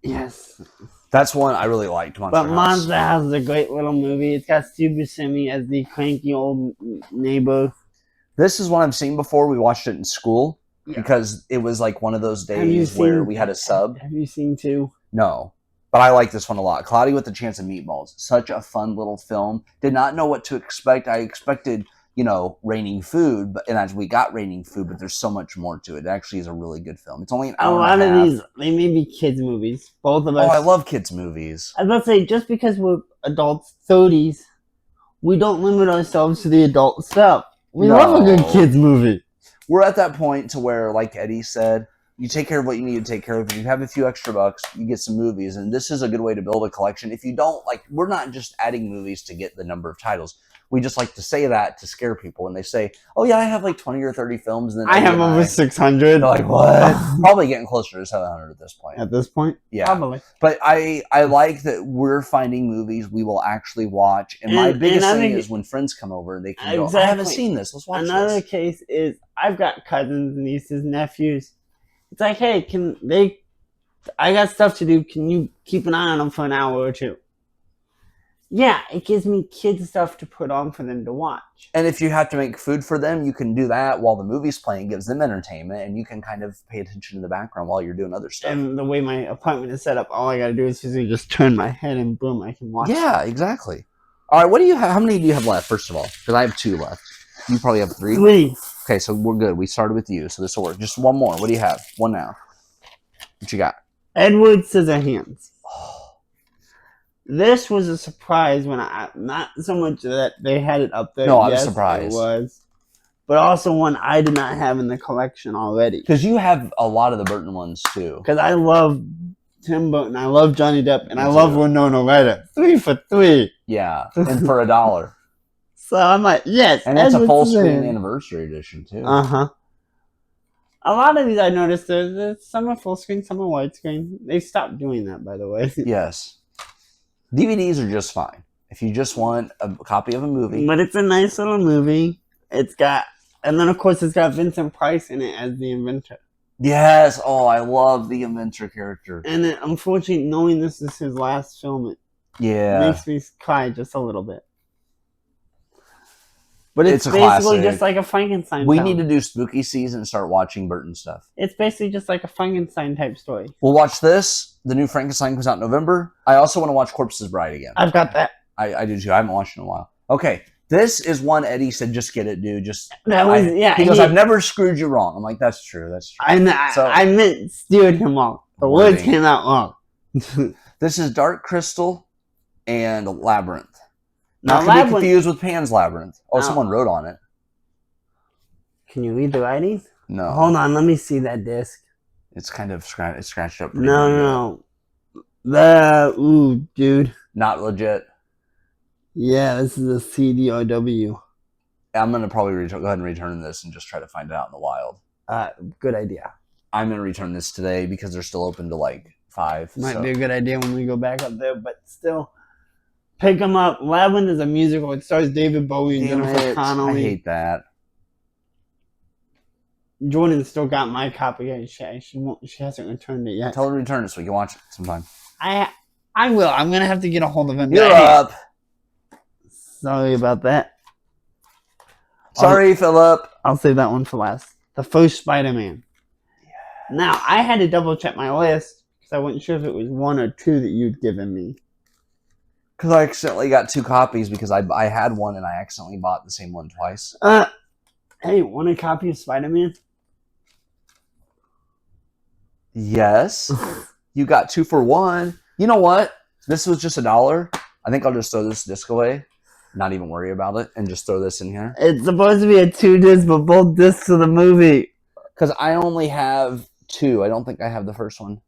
Speaker 2: Yes.
Speaker 1: That's one I really liked. Monster
Speaker 2: But
Speaker 1: House.
Speaker 2: Monster House is a great little movie. It's got Steve Buscemi as the cranky old neighbor.
Speaker 1: This is one I've seen before. We watched it in school
Speaker 2: Yeah.
Speaker 1: because it was like one of those
Speaker 2: Have you
Speaker 1: days where
Speaker 2: seen-
Speaker 1: we had a sub.
Speaker 2: Have you seen two?
Speaker 1: No. But I like this one a lot. Cloudy with a Chance of Meatballs. Such a fun little film. Did not know what to expect. I expected, raining food, and we got raining food, but there's so much more to it. It actually is a really good film. It's only an
Speaker 2: A
Speaker 1: hour
Speaker 2: lot
Speaker 1: and a
Speaker 2: of
Speaker 1: half.
Speaker 2: these, they may be kids' movies. Both of us.
Speaker 1: Oh, I love kids' movies.
Speaker 2: I was about to say, just because we're adults, 30s, we don't limit ourselves to the adult stuff. We love a good
Speaker 1: No.
Speaker 2: kids' movie.
Speaker 1: We're at that point to where, like Eddie said, you take care of what you need to take care of. If you have a few extra bucks, you get some movies, and this is a good way to build a collection. If you don't, we're not just adding movies to get the number of titles. We just like to say that to scare people, and they say, "Oh yeah, I have 20 or 30 films." And then
Speaker 2: I have over 600.
Speaker 1: They're like, "What?" Probably getting closer to 700 at this point.
Speaker 2: At this point?
Speaker 1: Yeah,
Speaker 2: Probably.
Speaker 1: but I like that we're finding movies we will actually watch. And my biggest thing is when friends come over, they can go, "I haven't seen this. Let's watch
Speaker 2: Another
Speaker 1: this."
Speaker 2: case is I've got cousins, nieces, nephews. It's like, hey, I got stuff to do. Can you keep an eye on them for an hour or two? Yeah, it gives me kids stuff to put on for them to watch.
Speaker 1: And if you have to make food for them, you can do that while the movie's playing. Gives them entertainment, and you can kind of pay attention to the background while you're doing other stuff.
Speaker 2: And the way my apartment is set up, all I gotta do is physically just turn my head and boom, I can watch.
Speaker 1: Yeah, exactly. All right, what do you have? How many do you have left? First of all, because I have 2 left. You probably have 3.
Speaker 2: 3.
Speaker 1: Okay, so we're good. We started with you, so this will work. Just one more. What do you have? One now. What you got?
Speaker 2: Edward Scissorhands. This was a surprise when not so much that they had it up there.
Speaker 1: No, I was
Speaker 2: Yes,
Speaker 1: surprised.
Speaker 2: It was. But also one I did not have in the collection already.
Speaker 1: Because you have a lot of the Burton ones too.
Speaker 2: Because I love Tim Burton, I love Johnny Depp, and
Speaker 1: Me
Speaker 2: I love
Speaker 1: too.
Speaker 2: Winona Ryder. 3 for 3.
Speaker 1: Yeah, and for $1.
Speaker 2: So I'm like, yes.
Speaker 1: And it's a
Speaker 2: Edward
Speaker 1: full screen
Speaker 2: Scissorhands.
Speaker 1: anniversary edition too.
Speaker 2: Uh-huh. A lot of these I noticed, some are full screen, some are widescreen. They stopped doing that, by the way.
Speaker 1: Yes. DVDs are just fine. If you just want a copy of a movie.
Speaker 2: But it's a nice little movie. And then of course it's got Vincent Price in it as the inventor.
Speaker 1: Yes. Oh, I love the inventor character.
Speaker 2: And then, unfortunately, knowing this is his last film, it
Speaker 1: Yeah.
Speaker 2: makes me cry just a little bit. But it's
Speaker 1: a
Speaker 2: basically
Speaker 1: classic.
Speaker 2: just like a Frankenstein.
Speaker 1: We
Speaker 2: film.
Speaker 1: need to do spooky season and start watching Burton stuff.
Speaker 2: It's basically just like a Frankenstein type story.
Speaker 1: We'll watch this. The new Frankenstein comes out in November. I also want to watch Corpse's Bride again.
Speaker 2: I've got that.
Speaker 1: I do too. I haven't watched it in a while. Okay. This is one Eddie said, just get it, dude.
Speaker 2: That was, yeah.
Speaker 1: He goes, I've never screwed you wrong. I'm like, that's true. That's true.
Speaker 2: I meant steered him wrong. The
Speaker 1: Wording.
Speaker 2: words came out wrong.
Speaker 1: This is Dark Crystal and Labyrinth.
Speaker 2: Now,
Speaker 1: Not to be
Speaker 2: Labyrinth.
Speaker 1: confused with Pan's Labyrinth. Oh,
Speaker 2: No.
Speaker 1: someone wrote on it.
Speaker 2: Can you read the writing?
Speaker 1: No.
Speaker 2: Hold on, let me see that disc.
Speaker 1: It's kind of it's scratched up. pretty
Speaker 2: No,
Speaker 1: good.
Speaker 2: no. Ooh, dude.
Speaker 1: Not legit.
Speaker 2: Yeah, this is a CDRW.
Speaker 1: I'm going to probably go ahead and return this and just try to find it out in the wild.
Speaker 2: Good idea.
Speaker 1: I'm going to return this today because they're still open to 5.
Speaker 2: Might
Speaker 1: so.
Speaker 2: be a good idea when we go back up there, but still, pick them up. Labyrinth is a musical. It stars David Bowie and
Speaker 1: Damn
Speaker 2: Jennifer
Speaker 1: it.
Speaker 2: Connelly.
Speaker 1: I hate that.
Speaker 2: Jordan still got my copy. She hasn't returned it yet.
Speaker 1: Tell her to return it so we can watch it sometime.
Speaker 2: I will. I'm gonna have to get a hold of him.
Speaker 1: You're
Speaker 2: Hey,
Speaker 1: up.
Speaker 2: Sorry about that.
Speaker 1: Sorry, Philip.
Speaker 2: I'll save that one for last. The first Spider-Man. Yeah. Now I had to double check my list because I wasn't sure if it was 1 or 2 that you'd given me.
Speaker 1: Because I accidentally got 2 copies because I had one and I accidentally bought the same one twice.
Speaker 2: Hey, want a copy of Spider-Man?
Speaker 1: Yes. You got 2 for 1. You know what? This was just $1. I think I'll just throw this disc away, not even worry about it, and just throw this in here.
Speaker 2: It's supposed to be a 2 disc, but both discs of the movie.
Speaker 1: Because I only have 2. I don't think I have the first one.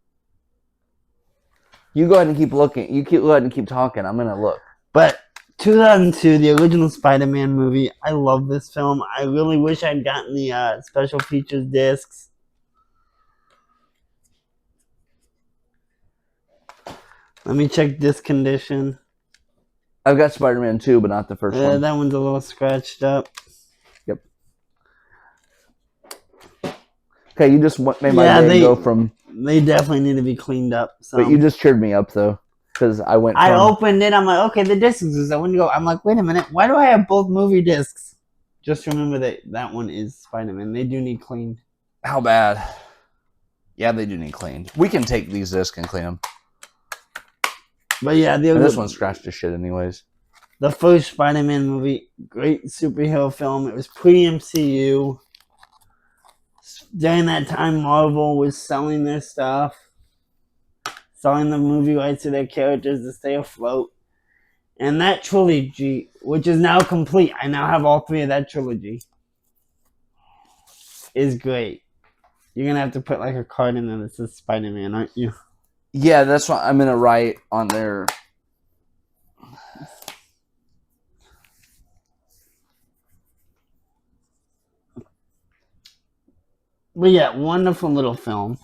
Speaker 1: You go ahead and keep looking. Go ahead and keep talking. I'm going to look.
Speaker 2: But 2002, the original Spider-Man movie. I love this film. I really wish I'd gotten the special features discs. Let me check disc condition.
Speaker 1: I've got Spider-Man 2, but not the first one.
Speaker 2: That one's a little scratched up.
Speaker 1: Yep. Okay, you just made my day go from...
Speaker 2: They definitely need to be cleaned up.
Speaker 1: But you just cheered me up, though. Because I went from...
Speaker 2: I opened it. I'm like, okay, the discs is. I went to go. I'm like, wait a minute. Why do I have both movie discs? Just remember that one is Spider-Man. They do need cleaned.
Speaker 1: How bad? Yeah, they do need cleaned. We can take these discs and clean them.
Speaker 2: But yeah,
Speaker 1: And this one's scratched to shit anyways.
Speaker 2: The first Spider-Man movie, great superhero film. It was pre-MCU. During that time, Marvel was selling their stuff, selling the movie rights to their characters to stay afloat. And that trilogy, which is now complete, I now have all 3 of that trilogy, is great. You're going to have to put like a card in there that says Spider-Man, aren't you?
Speaker 1: Yeah, that's what I'm gonna write on there.
Speaker 2: But yeah, wonderful little film.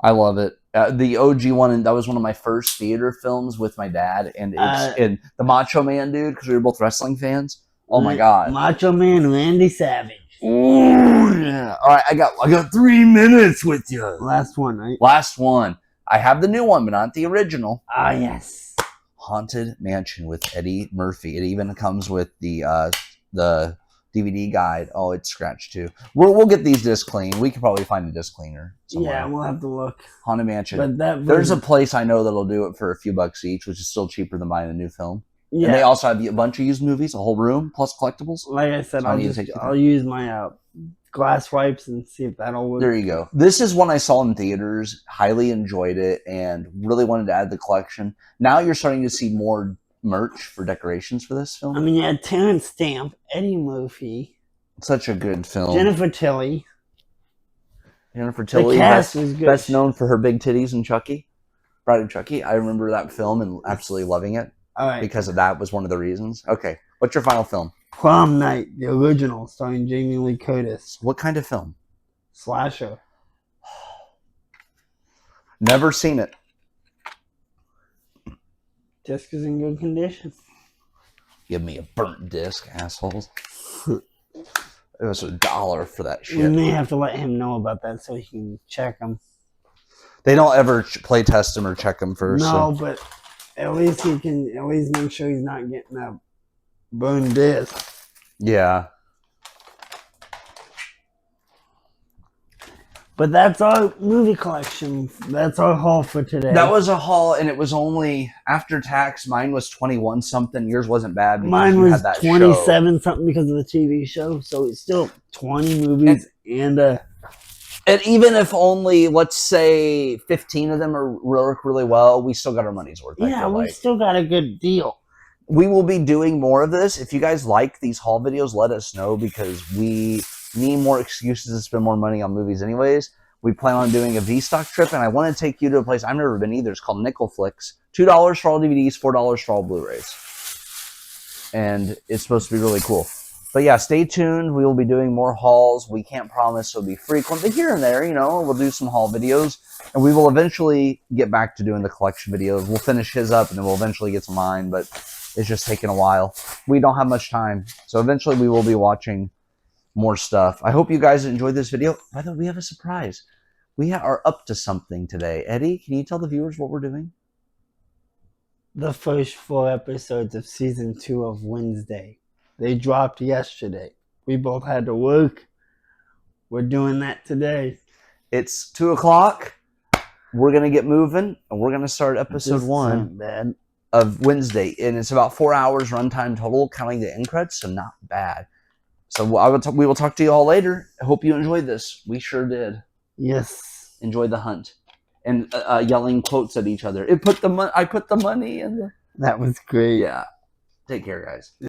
Speaker 1: I love it. The OG one, and that was one of my first theater films with my dad, and it's in the Macho Man dude, because we were both wrestling fans. Oh my god,
Speaker 2: Macho Man Randy Savage.
Speaker 1: Oh yeah! All right, I got 3 minutes with you.
Speaker 2: Last one, right?
Speaker 1: Last one. I have the new one, but not the original.
Speaker 2: Ah, yes.
Speaker 1: Haunted Mansion with Eddie Murphy. It even comes with the DVD guide. Oh, it's scratched too. We'll get these discs clean. We could probably find a disc cleaner somewhere.
Speaker 2: Yeah, we'll have to look.
Speaker 1: Haunted Mansion.
Speaker 2: But
Speaker 1: there's a place I know that'll do it for a few bucks each, which is still cheaper than buying a new film.
Speaker 2: Yeah.
Speaker 1: And they also have a bunch of used movies, a whole room plus collectibles.
Speaker 2: Like I said,
Speaker 1: So
Speaker 2: I'll use my glass wipes and see if that'll work.
Speaker 1: There you go. This is one I saw in theaters, highly enjoyed it, and really wanted to add to the collection. Now you're starting to see more merch for decorations for this film.
Speaker 2: I mean, you had Terrence Stamp, Eddie Murphy,
Speaker 1: Such a good film.
Speaker 2: Jennifer Tilly.
Speaker 1: Jennifer Tilly,
Speaker 2: The cast was good.
Speaker 1: best known for her big titties in Chucky. Bride of Chucky. I remember that film and absolutely loving it.
Speaker 2: All right.
Speaker 1: Because of that was one of the reasons. Okay, what's your final film?
Speaker 2: Prom Night, the original, starring Jamie Lee Curtis.
Speaker 1: What kind of film?
Speaker 2: Slasher.
Speaker 1: Never seen it.
Speaker 2: Disc is in good condition.
Speaker 1: Give me a burnt disc, assholes. It was $1 for that shit.
Speaker 2: We may have to let him know about that so he can check them.
Speaker 1: They don't ever play test them or check them first.
Speaker 2: No,
Speaker 1: so.
Speaker 2: but at least he can make sure he's not getting a burned disc.
Speaker 1: Yeah.
Speaker 2: But that's our movie collection. That's our haul for today.
Speaker 1: That was a haul, and it was only after tax. Mine was 21 something. Yours wasn't bad. Because
Speaker 2: mine
Speaker 1: you
Speaker 2: was
Speaker 1: had that
Speaker 2: 27 something because of the TV show. So it's still 20 movies and
Speaker 1: even if only, let's say, 15 of them work really well, we still got our money's worth.
Speaker 2: yeah, we still got a good deal.
Speaker 1: We will be doing more of this. If you guys like these haul videos, let us know, because we need more excuses to spend more money on movies anyways. We plan on doing a V-Stock trip, and I want to take you to a place I've never been either. It's called Nickel Flicks. $2 for all DVDs, $4 for all Blu-rays. And it's supposed to be really cool. But yeah, stay tuned. We will be doing more hauls. We can't promise it'll be frequent, but here and there, we'll do some haul videos. And we will eventually get back to doing the collection videos. We'll finish his up, and then we'll eventually get to mine, but it's just taking a while. We don't have much time. So eventually we will be watching more stuff. I hope you guys enjoyed this video. By the way, we have a surprise. We are up to something today. Eddie, can you tell the viewers what we're doing?
Speaker 2: The first 4 episodes of season 2 of Wednesday. They dropped yesterday. We both had to work. We're doing that today.
Speaker 1: It's 2 o'clock. We're going to get moving, and we're going to start episode 1 of Wednesday. And it's about 4 hours runtime total, counting the end credits, so not bad. So we will talk to you all later. I hope you enjoyed this. We sure did.
Speaker 2: Yes.
Speaker 1: Enjoy the hunt. And yelling quotes at each other. I put the money in the...
Speaker 2: That was great.
Speaker 1: Yeah. Take care, guys.